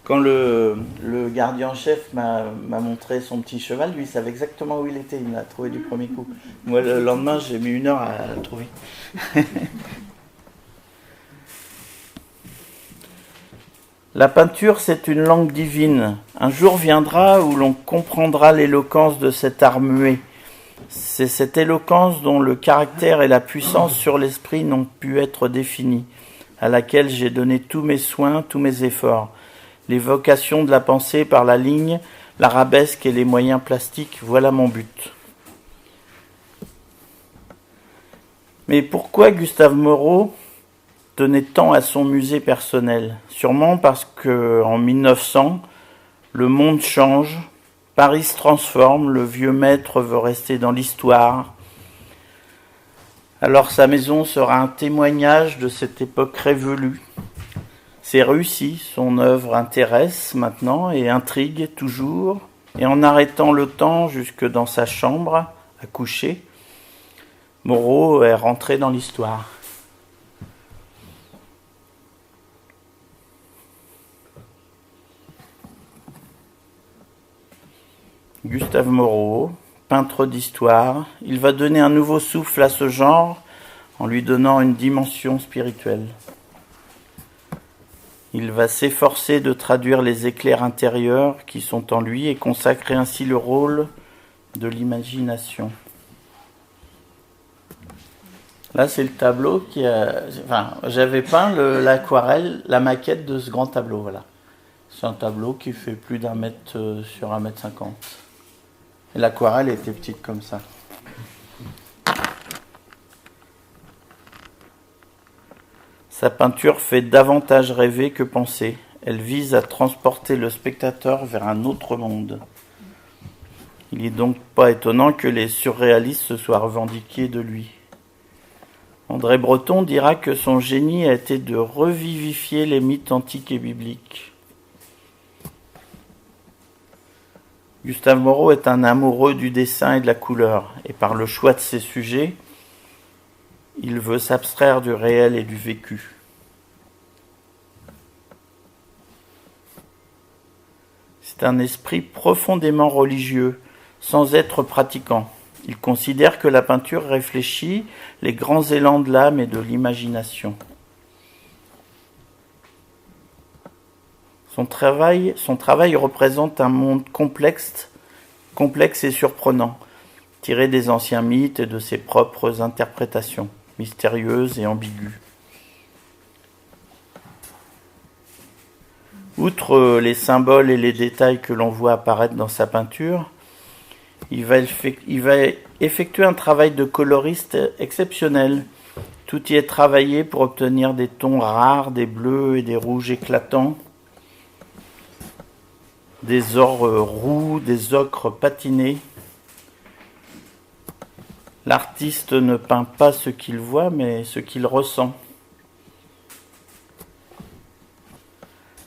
Quand le gardien en chef m'a montré son petit cheval, lui il savait exactement où il était, il l'a trouvé du premier coup. Moi le lendemain j'ai mis 1 heure à le trouver. La peinture, c'est une langue divine. Un jour viendra où l'on comprendra l'éloquence de cet art muet. C'est cette éloquence dont le caractère et la puissance sur l'esprit n'ont pu être définis, à laquelle j'ai donné tous mes soins, tous mes efforts. L'évocation de la pensée par la ligne, l'arabesque et les moyens plastiques, voilà mon but. Mais pourquoi Gustave Moreau tenait tant à son musée personnel? Sûrement parce qu'en 1900, le monde change, Paris se transforme, le vieux maître veut rester dans l'histoire. Alors sa maison sera un témoignage de cette époque révolue. C'est réussi, son œuvre intéresse maintenant et intrigue toujours. Et en arrêtant le temps jusque dans sa chambre, à coucher, Moreau est rentré dans l'histoire. Gustave Moreau, peintre d'histoire, il va donner un nouveau souffle à ce genre en lui donnant une dimension spirituelle. Il va s'efforcer de traduire les éclairs intérieurs qui sont en lui et consacrer ainsi le rôle de l'imagination. Là, c'est le tableau j'avais peint l'aquarelle, la maquette de ce grand tableau, voilà. C'est un tableau qui fait plus d'1 mètre sur 1,50 m. Et l'aquarelle était petite comme ça. Sa peinture fait davantage rêver que penser. Elle vise à transporter le spectateur vers un autre monde. Il n'est donc pas étonnant que les surréalistes se soient revendiqués de lui. André Breton dira que son génie a été de revivifier les mythes antiques et bibliques. Gustave Moreau est un amoureux du dessin et de la couleur, et par le choix de ses sujets, il veut s'abstraire du réel et du vécu. C'est un esprit profondément religieux, sans être pratiquant. Il considère que la peinture réfléchit les grands élans de l'âme et de l'imagination. Son travail représente un monde complexe et surprenant, tiré des anciens mythes et de ses propres interprétations, mystérieuses et ambiguës. Outre les symboles et les détails que l'on voit apparaître dans sa peinture, il va effectuer un travail de coloriste exceptionnel. Tout y est travaillé pour obtenir des tons rares, des bleus et des rouges éclatants, des ors roux, des ocres patinés. L'artiste ne peint pas ce qu'il voit, mais ce qu'il ressent.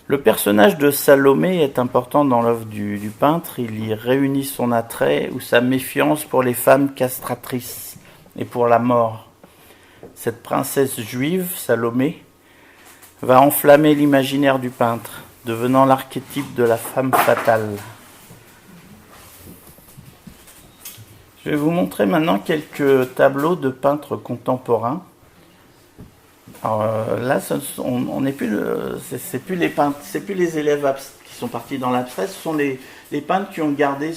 Le personnage de Salomé est important dans l'œuvre du peintre. Il y réunit son attrait ou sa méfiance pour les femmes castratrices et pour la mort. Cette princesse juive, Salomé, va enflammer l'imaginaire du peintre, devenant l'archétype de la femme fatale. Je vais vous montrer maintenant quelques tableaux de peintres contemporains. Alors là, on n'est plus, c'est plus les peintres, c'est plus les élèves qui sont partis dans l'abstrait, ce sont les peintres qui ont gardé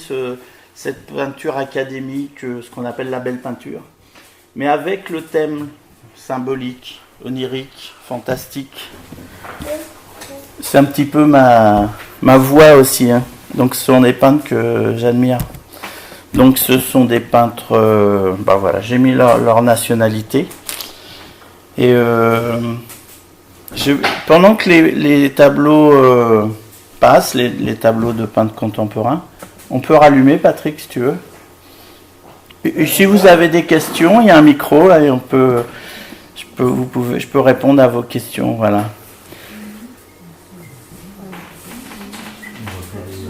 cette peinture académique, ce qu'on appelle la belle peinture, mais avec le thème symbolique, onirique, fantastique. C'est un petit peu ma voix aussi, hein. Donc ce sont des peintres que j'admire. Donc ce sont des peintres, voilà, j'ai mis leur nationalité. Et pendant que les tableaux passent, les tableaux de peintres contemporains, on peut rallumer, Patrick, si tu veux. Et si vous avez des questions, il y a un micro là, et je peux répondre à vos questions, voilà.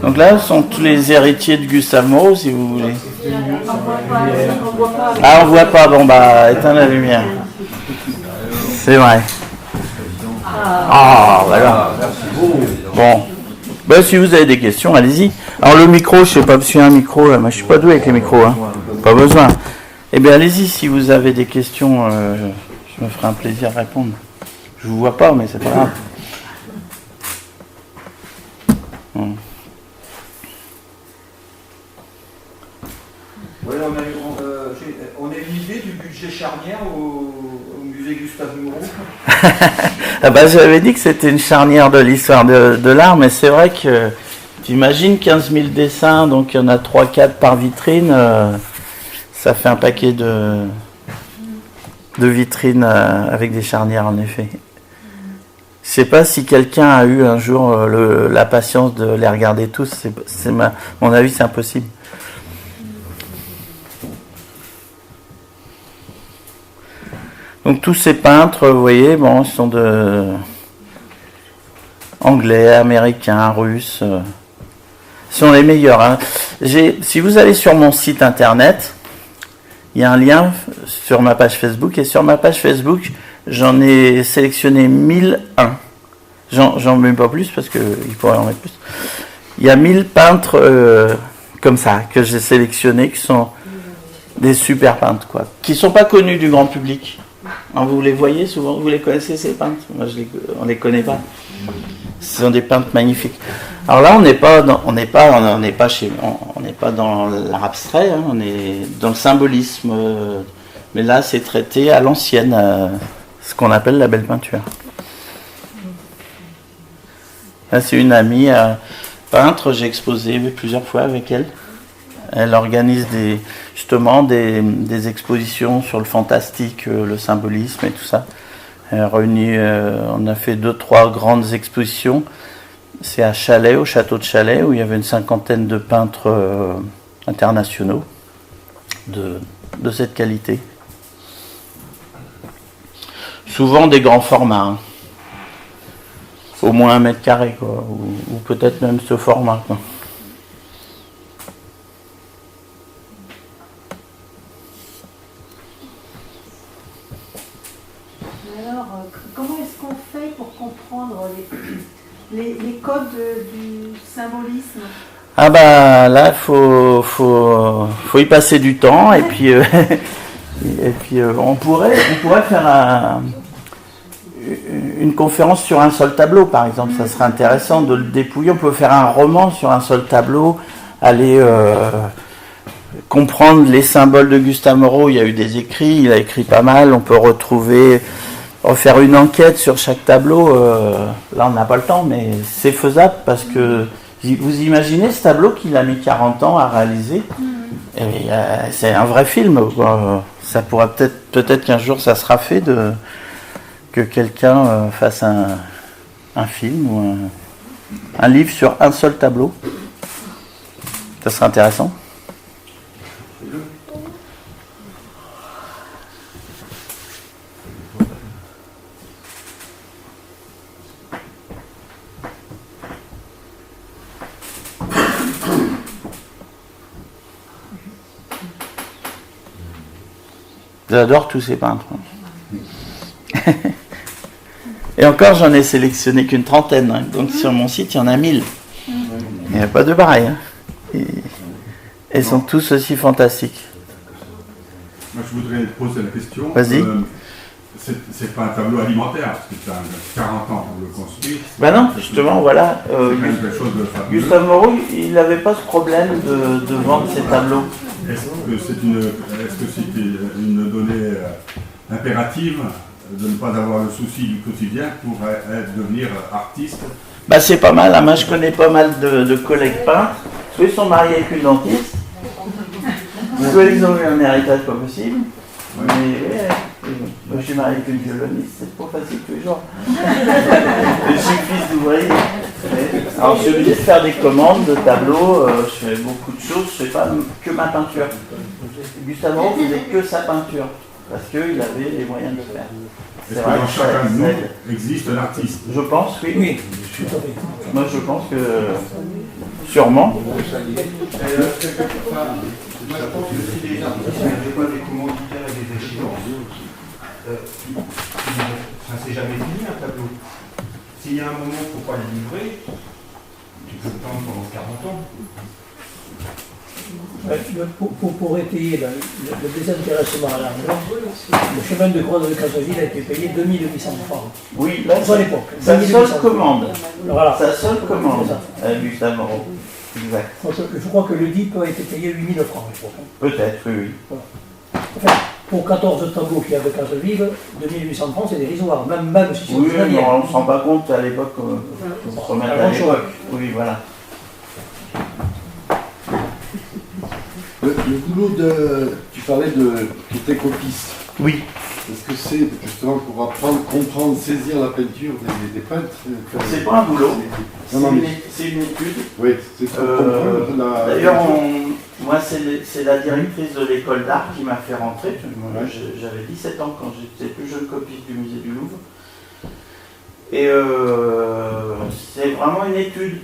Donc là, ce sont tous les héritiers de Gustave Moreau, si vous voulez. Ah, on voit pas. Bon, éteins la lumière. C'est vrai. Ah, voilà. Bon. Si vous avez des questions, allez-y. Alors le micro, je sais pas si y a un micro là. Moi, je suis pas doué avec les micros, hein. Pas besoin. Eh bien, allez-y si vous avez des questions. Je me ferai un plaisir de répondre. Je vous vois pas, mais c'est pas grave. Ouais, on a une idée du budget charnière au musée Gustave Moreau. J'avais dit que c'était une charnière de l'histoire de l'art, mais c'est vrai que tu imagines 15 000 dessins, donc il y en a 3-4 par vitrine, ça fait un paquet de vitrines avec des charnières en effet. Je sais pas si quelqu'un a eu un jour la patience de les regarder tous, mon avis c'est impossible. Donc tous ces peintres, vous voyez, ils sont anglais, américains, russes. Sont les meilleurs. Hein. Si vous allez sur mon site internet, il y a un lien sur ma page Facebook. Et sur ma page Facebook, j'en ai sélectionné 1001. J'en mets pas plus parce qu'il pourrait en mettre plus. Il y a 1000 peintres comme ça que j'ai sélectionnés qui sont des super peintres, quoi. Qui ne sont pas connus du grand public. Alors, vous les voyez souvent, vous les connaissez ces peintres? Moi, on les connaît pas. Ce sont des peintres magnifiques. Alors là, on n'est pas dans l'art abstrait, hein, on est dans le symbolisme. Mais là, c'est traité à l'ancienne, ce qu'on appelle la belle peinture. Là, c'est une amie peintre, j'ai exposé plusieurs fois avec elle. Elle organise des expositions sur le fantastique, le symbolisme et tout ça. On a fait 2-3 grandes expositions. C'est à Chalais, au château de Chalais, où il y avait une cinquantaine de peintres internationaux de cette qualité. Souvent des grands formats, hein. Au moins 1 mètre carré, quoi, ou peut-être même ce format, quoi. Alors, comment est-ce qu'on fait pour comprendre les codes du symbolisme? Ah bah là, faut y passer du temps, et puis on pourrait faire une conférence sur un seul tableau, par exemple. Ça serait intéressant de le dépouiller. On peut faire un roman sur un seul tableau, aller comprendre les symboles de Gustave Moreau. Il y a eu des écrits, il a écrit pas mal. On peut refaire une enquête sur chaque tableau. Là, on n'a pas le temps, mais c'est faisable parce que vous imaginez ce tableau qu'il a mis 40 ans à réaliser. Et, c'est un vrai film, quoi. Ça pourra peut-être qu'un jour ça sera fait que quelqu'un fasse un film ou un livre sur un seul tableau. Ça serait intéressant. J'adore tous ces peintres. Et encore, j'en ai sélectionné qu'une trentaine. Hein. Donc sur mon site, il y en a 1000. Il n'y a pas de pareil. Hein. Et ils sont tous aussi fantastiques. Moi, je voudrais poser la question. Vas-y. C'est pas un tableau alimentaire, parce que tu as 40 ans pour le construire. Ben non, justement, voilà. Quelque chose de fabuleux. Gustave Moreau, il n'avait pas ce problème de vendre ses tableaux. Est-ce que c'est une donnée impérative de ne pas avoir le souci du quotidien pour devenir artiste? Bah c'est pas mal, hein. Moi je connais pas mal de collègues peintres. Soit ils sont mariés avec une dentiste, soit ils ont eu un héritage pas possible. Ouais. Mais moi je suis marié avec une violoniste, c'est pas facile tous les jours. Je suis fils d'ouvrier. Alors je suis obligé de faire des commandes de tableaux, je fais beaucoup de choses, je fais pas que ma peinture. Gustave Moreau faisait que sa peinture, parce qu'il avait les moyens de le faire. Est-ce que dans chacun de nous existe un artiste? Je pense, oui. Oui, Moi je pense que sûrement. Moi je pense que si les artistes n'avaient pas des commanditaires et des échéances, c'est jamais fini un tableau. S'il y a un moment il ne faut pas le livrer, tu peux le peindre pendant 40 ans. pour étayer le désintéressement à l'art, le chemin de croix de Casseville a été payé 2800 francs. Oui, là, à l'époque. sa seule commande. Voilà. Sa seule commande, Gustave Moreau. Exact. Je crois que le DIP a été payé 8000 francs à l'époque. Peut-être, oui. Voilà. Enfin, pour 14 tableaux qu'il y a de Casseville, 2800 francs, c'est dérisoire. Même si c'est Oui, mais on ne se rend pas compte à l'époque. On se remet à l'époque. Oui, voilà. Le boulot tu parlais qui était copiste. Oui. Est-ce que c'est justement pour apprendre, comprendre, saisir la peinture des peintres? C'est pas un boulot, Non, c'est une étude. Oui, c'est pour comprendre la... D'ailleurs, moi c'est la directrice de l'école d'art qui m'a fait rentrer. J'avais 17 ans quand j'étais plus jeune copiste du musée du Louvre. Et c'est vraiment une étude.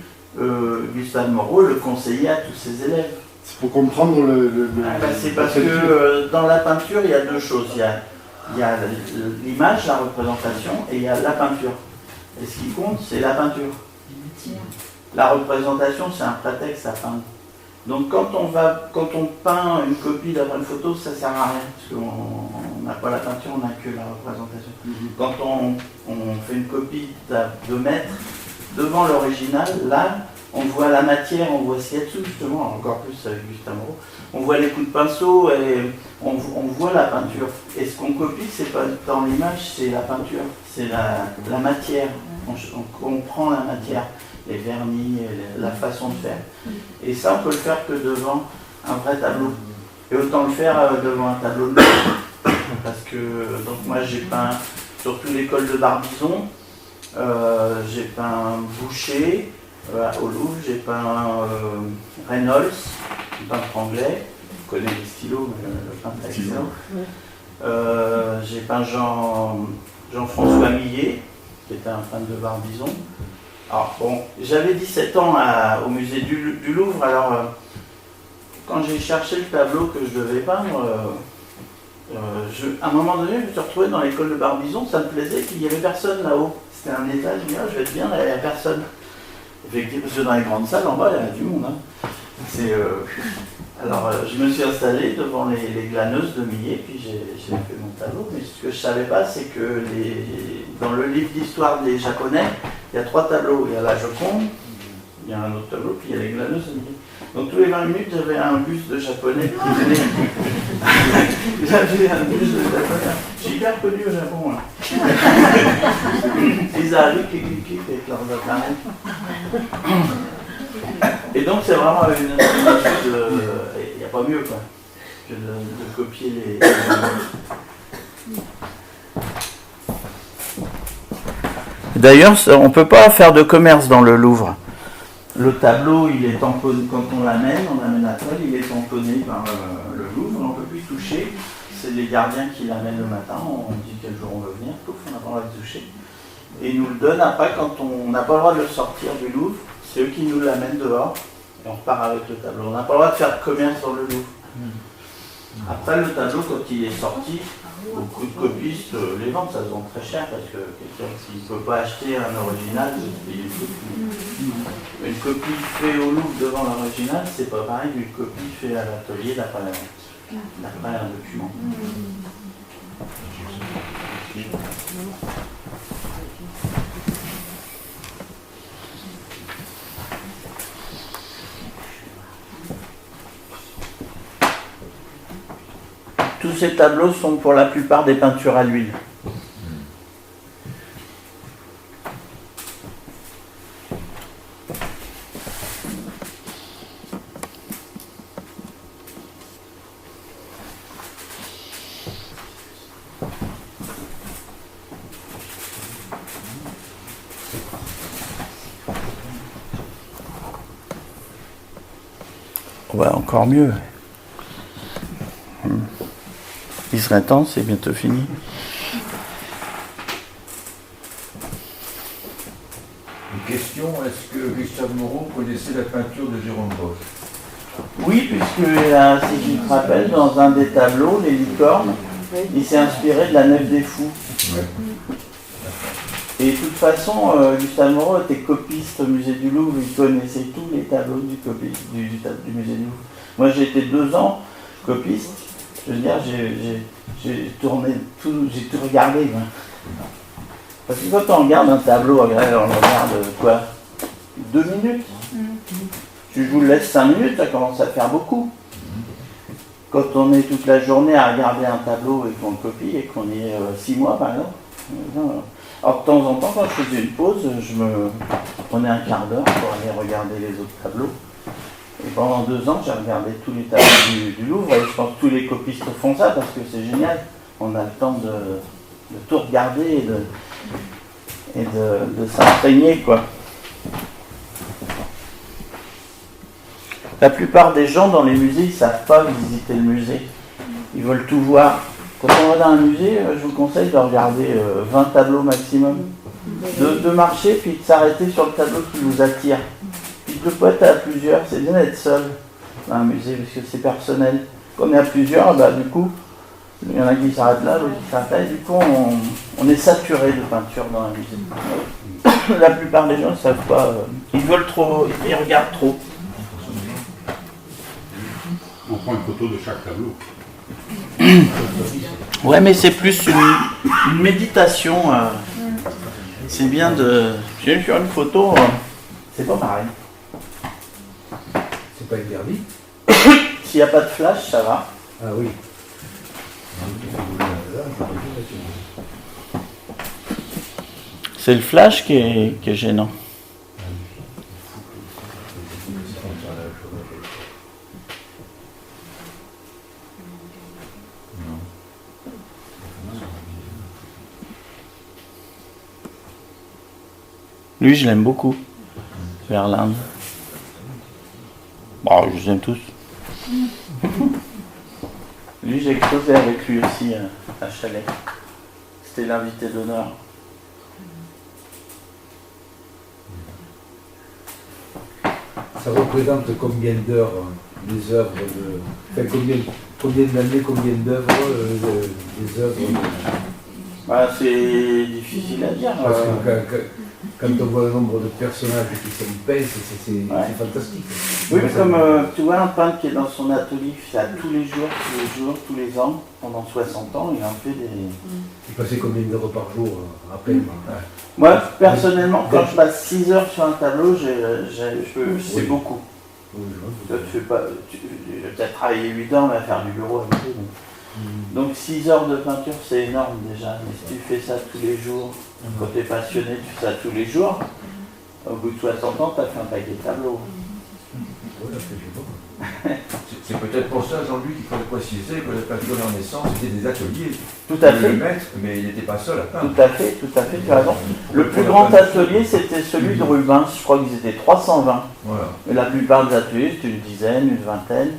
Gustave Moreau le conseillait à tous ses élèves. C'est pour comprendre c'est parce que dans la peinture, il y a deux choses. Il y a l'image, la représentation, et il y a la peinture. Et ce qui compte, c'est la peinture. La représentation, c'est un prétexte à peindre. Donc quand on peint une copie d'après une photo, ça ne sert à rien, parce qu'on n'a pas la peinture, on n'a que la représentation. Quand on fait une copie à 2 mètres, devant l'original, là, on voit la matière, on voit ce qu'il y a dessous, justement, encore plus avec Gustave Moreau. On voit les coups de pinceau et on voit la peinture. Et ce qu'on copie, c'est pas dans l'image, c'est la peinture, c'est la matière. On comprend la matière, les vernis, la façon de faire. Et ça, on peut le faire que devant un vrai tableau. Et autant le faire devant un tableau de parce que donc moi j'ai peint surtout l'école de Barbizon. J'ai peint Boucher au Louvre, j'ai peint Reynolds, un peintre anglais. Je connais les stylos, mais le peintre est excellent. J'ai peint Jean-François Millet, qui était un peintre de Barbizon. Alors bon, j'avais 17 ans au musée du Louvre, alors quand j'ai cherché le tableau que je devais peindre, à un moment donné, je me suis retrouvé dans l'école de Barbizon, ça me plaisait, puis il n'y avait personne là-haut. C'était un étage, je me dis, je vais être bien, là, il n'y a personne. Effectivement, parce que dans les grandes salles, en bas, il y a du monde. Hein. Alors, je me suis installé devant les glaneuses de Millet, puis j'ai fait mon tableau. Mais ce que je ne savais pas, c'est que dans le livre d'histoire des Japonais, il y a 3 tableaux. Il y a la Joconde, il y a un autre tableau, puis il y a les glaneuses de Millet. Donc tous les 20 minutes, j'avais un bus de Japonais qui venait. J'avais un bus de Japonais. J'ai hyper connu au Japon. Là. Ils arrivent, avec leurs appareils. Et donc c'est vraiment une étude, il n'y a pas mieux quoi, que de copier les... D'ailleurs, on ne peut pas faire de commerce dans le Louvre. Le tableau, il est tamponné, quand on l'amène la toile, il est tamponné par le Louvre, on ne peut plus toucher. C'est les gardiens qui l'amènent le matin, on dit quel jour on veut venir, pouf, on n'a pas le droit de toucher. Et ils nous le donnent après quand on n'a pas le droit de le sortir du Louvre, c'est eux qui nous l'amènent dehors et on repart avec le tableau. On n'a pas le droit de faire de commerce dans le Louvre. Après le tableau, quand il est sorti, beaucoup de copistes les vendent, ça se vend très cher parce que quelqu'un qui ne peut pas acheter un original, il paye une copie. Une copie faite au Louvre devant l'original, c'est pas pareil qu'une copie faite à l'atelier d'après un document. Tous ces tableaux sont pour la plupart des peintures à l'huile. Ouais, encore mieux. Il serait temps, c'est bientôt fini. Une question, est-ce que Gustave Moreau connaissait la peinture de Jérôme Bosch? Oui, puisque si je me rappelle, dans un des tableaux, les licornes, il s'est inspiré de la Nef des Fous. Ouais. Et de toute façon, Gustave Moreau était copiste au musée du Louvre, il connaissait tous les tableaux du musée du Louvre. Moi j'ai été 2 ans copiste, je veux dire, j'ai tourné tout, j'ai tout regardé. Moi. Parce que quand on regarde un tableau, on regarde quoi 2 minutes. Je vous le laisse 5 minutes, ça commence à faire beaucoup. Quand on est toute la journée à regarder un tableau et qu'on le copie et qu'on y est 6 mois par exemple. Alors de temps en temps, quand je faisais une pause, je me prenais un quart d'heure pour aller regarder les autres tableaux. Et pendant 2 ans, j'ai regardé tous les tableaux du Louvre et je pense que tous les copistes font ça parce que c'est génial. On a le temps de tout regarder et de s'imprégner, quoi. La plupart des gens dans les musées, ils ne savent pas visiter le musée. Ils veulent tout voir. Quand on va dans un musée, je vous conseille de regarder 20 tableaux maximum. De marcher, puis de s'arrêter sur le tableau qui vous attire. Puis de pas être à plusieurs, c'est bien d'être seul dans un musée, parce que c'est personnel. Quand on est à plusieurs, du coup, il y en a qui s'arrêtent là, d'autres qui s'arrêtent là, et du coup, on est saturé de peinture dans un musée. La plupart des gens ne savent pas, ils veulent trop, ils regardent trop. On prend une photo de chaque tableau. Ouais, mais c'est plus une méditation. C'est bien de... Je viens de faire une photo, c'est pas pareil. C'est pas interdit? S'il n'y a pas de flash, ça va. Ah oui. C'est le flash qui est gênant. Lui, je l'aime beaucoup. Verlaine. Bon, je les aime tous. Lui, j'ai exposé avec lui aussi à Chalais. C'était l'invité d'honneur. Ça représente combien d'heures les œuvres de. Enfin, combien d'années, combien d'œuvres les œuvres Bah, c'est difficile à dire. Parce que quand on voit le nombre de personnages qui sont peints, c'est fantastique. Oui, mais comme tu vois, un peintre qui est dans son atelier, il fait ça tous les jours, tous les ans, pendant 60 ans, il en fait des. Il passait combien d'heures par jour à peindre? Moi, personnellement, quand je passe 6 heures sur un tableau, c'est beaucoup. Toi, tu as peut-être travaillé 8 ans, mais à faire du bureau avec eux. Donc 6 heures de peinture, c'est énorme déjà. Mais si tu fais ça tous les jours, quand tu es passionné, tu fais ça tous les jours, au bout de 60 ans, tu as fait un paquet de tableaux. C'est peut-être pour ça, Jean-Luc, qu'il faut le préciser que le peinture en naissance, c'était des ateliers. Tout à fait. Le maître, mais il n'était pas seul à peindre. Tout à fait, tu as raison. Le plus grand atelier, c'était celui de Rubens. Je crois qu'ils étaient 320. Voilà. Et la plupart des ateliers, c'était une dizaine, une vingtaine.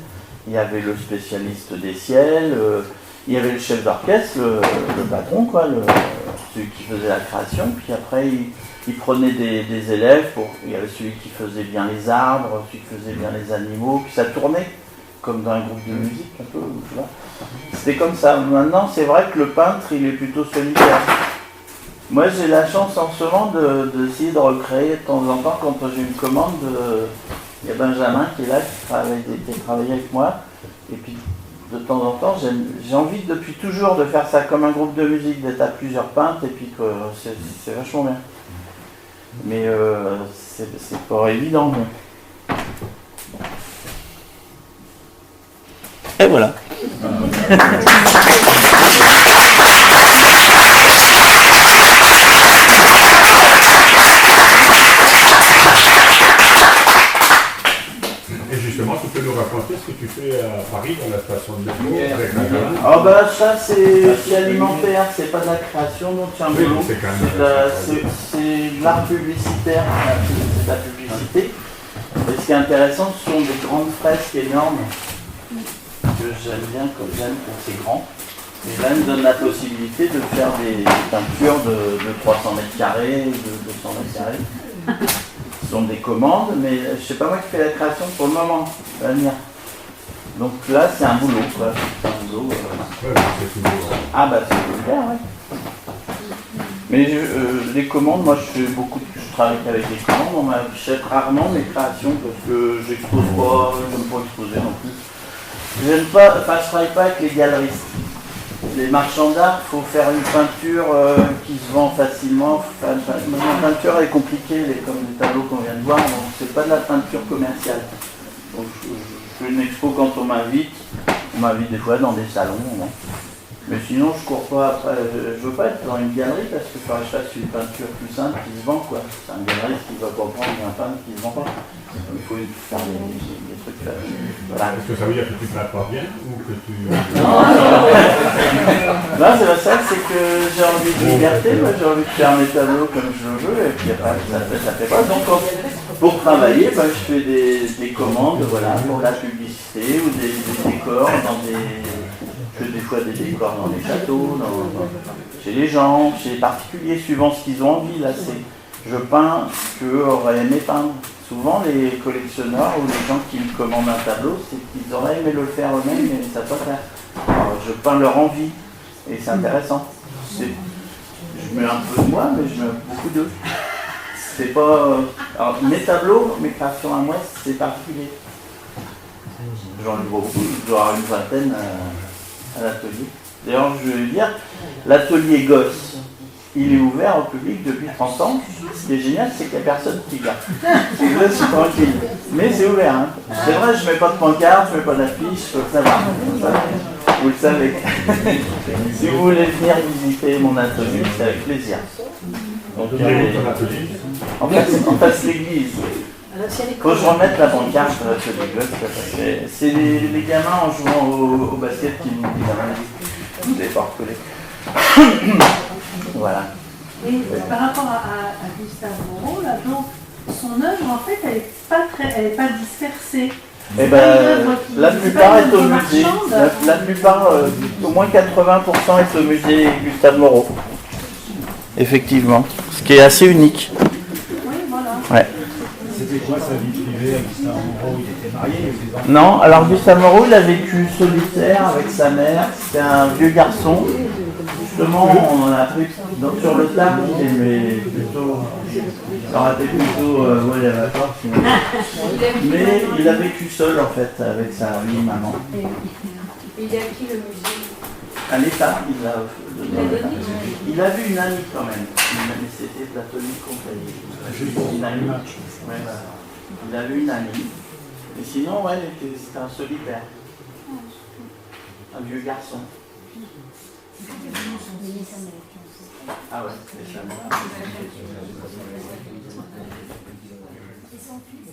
Il y avait le spécialiste des ciels, il y avait le chef d'orchestre, le patron, quoi, celui qui faisait la création. Puis après, il prenait des élèves. Il y avait celui qui faisait bien les arbres, celui qui faisait bien les animaux. Puis ça tournait, comme dans un groupe de musique, un peu. Tu vois. C'était comme ça. Maintenant, c'est vrai que le peintre, il est plutôt solitaire. Moi, j'ai la chance en ce moment d'essayer de recréer de temps en temps, quand j'ai une commande, il y a Benjamin qui est là, qui travaille avec moi. Et puis, de temps en temps, j'ai envie depuis toujours de faire ça comme un groupe de musique, d'être à plusieurs peintres, et puis que c'est vachement bien. Mais c'est pas évident. Mais... Et voilà. Et justement, tu peux nous raconter ce que tu fais à Paris dans la station de métro avec la gamme. Ah bah ça c'est alimentaire, c'est pas de la création, donc c'est un boulot. C'est de l'art publicitaire, c'est de la publicité. Et ce qui est intéressant, ce sont des grandes fresques énormes que j'aime bien, quand c'est grand. Et là, ils nous donne la possibilité de faire des peintures de 300 mètres carrés, de 200 mètres carrés. Ce sont des commandes, mais je sais pas moi qui fais la création pour le moment, ça va venir. Donc là, c'est un boulot, quoi. C'est un boulot. Ah bah c'est super, ouais. Mais les commandes, moi je travaille avec les commandes, on m'achète rarement mes créations parce que j'expose pas, j'aime pas exposer non plus. J'aime pas, enfin je travaille pas avec les galeristes. Les marchands d'art, il faut faire une peinture qui se vend facilement. Enfin, la peinture est compliquée, comme les tableaux qu'on vient de voir, donc c'est pas de la peinture commerciale. Donc, je fais une expo quand on m'invite des fois dans des salons. Hein. Mais sinon, je cours pas après. Je veux pas être dans une galerie parce que je fasse une peinture plus simple qui se vend, quoi. C'est un galeriste qui va pas prendre un peintre qui se vend pas. Il faut faire des trucs. Voilà. Est-ce que ça veut dire que tu ne peins pas bien ou que tu. Non, c'est pas ça, c'est que j'ai envie de liberté, moi j'ai envie de faire mes tableaux comme je le veux, et puis après ça fait pas. Donc pour travailler, je fais des commandes, voilà, pour la publicité ou des décors je fais des fois des décors dans les châteaux, chez les gens, chez les particuliers, suivant ce qu'ils ont envie. Là, je peins ce qu'eux auraient aimé peindre. Souvent, les collectionneurs ou les gens qui me commandent un tableau, c'est qu'ils auraient aimé le faire eux-mêmes, mais ils ne savent pas faire. Alors, je peins leur envie, et c'est intéressant. Je mets un peu de moi, mais je mets beaucoup d'eux. C'est pas. Alors, mes tableaux, mes créations à moi, c'est particulier. J'en ai beaucoup, je dois avoir une vingtaine à l'atelier. D'ailleurs, je vais dire, l'atelier gosse, il est ouvert au public depuis 30 ans. Ce qui est génial, c'est qu'il n'y a personne qui vient. Là, je suis tranquille. Mais c'est ouvert. Hein. C'est vrai, je ne mets pas de pancarte, je ne mets pas d'affiche, ça va. Vous le savez. Si vous voulez venir visiter mon atelier, c'est avec plaisir. Donc, en face l'église. Faut que je remette la pancarte à l'atelier gosse. C'est les gamins en jouant au basket qui nous disent. Je ne l'ai pas recollé. Voilà. Et par rapport à Gustave Moreau, là, donc, son œuvre, en fait, elle est pas dispersée. Eh ben, la plupart est au musée. La plupart, au moins 80% est au musée Gustave Moreau. Effectivement. Ce qui est assez unique. Oui, voilà. Ouais. C'était quoi sa vie privée? Gustave Moreau, il était marié, il avait des enfants? Non, alors Gustave Moreau, il a vécu solitaire avec sa mère. C'était un vieux garçon. Justement, on en a pris sur le table, mais plutôt. Ça aurait été plutôt. Ouais, il avait pas, sinon. Mais il a vécu seul en fait, avec sa vie maman. Il a qui le musée? À l'État, il a vu une amie quand même. Mais c'était platonique compagnie. Une amie. Ouais, voilà. Il a vu une amie. Et sinon, ouais, c'était un solitaire. Un vieux garçon. Ah ouais, c'est ça. Et son fils,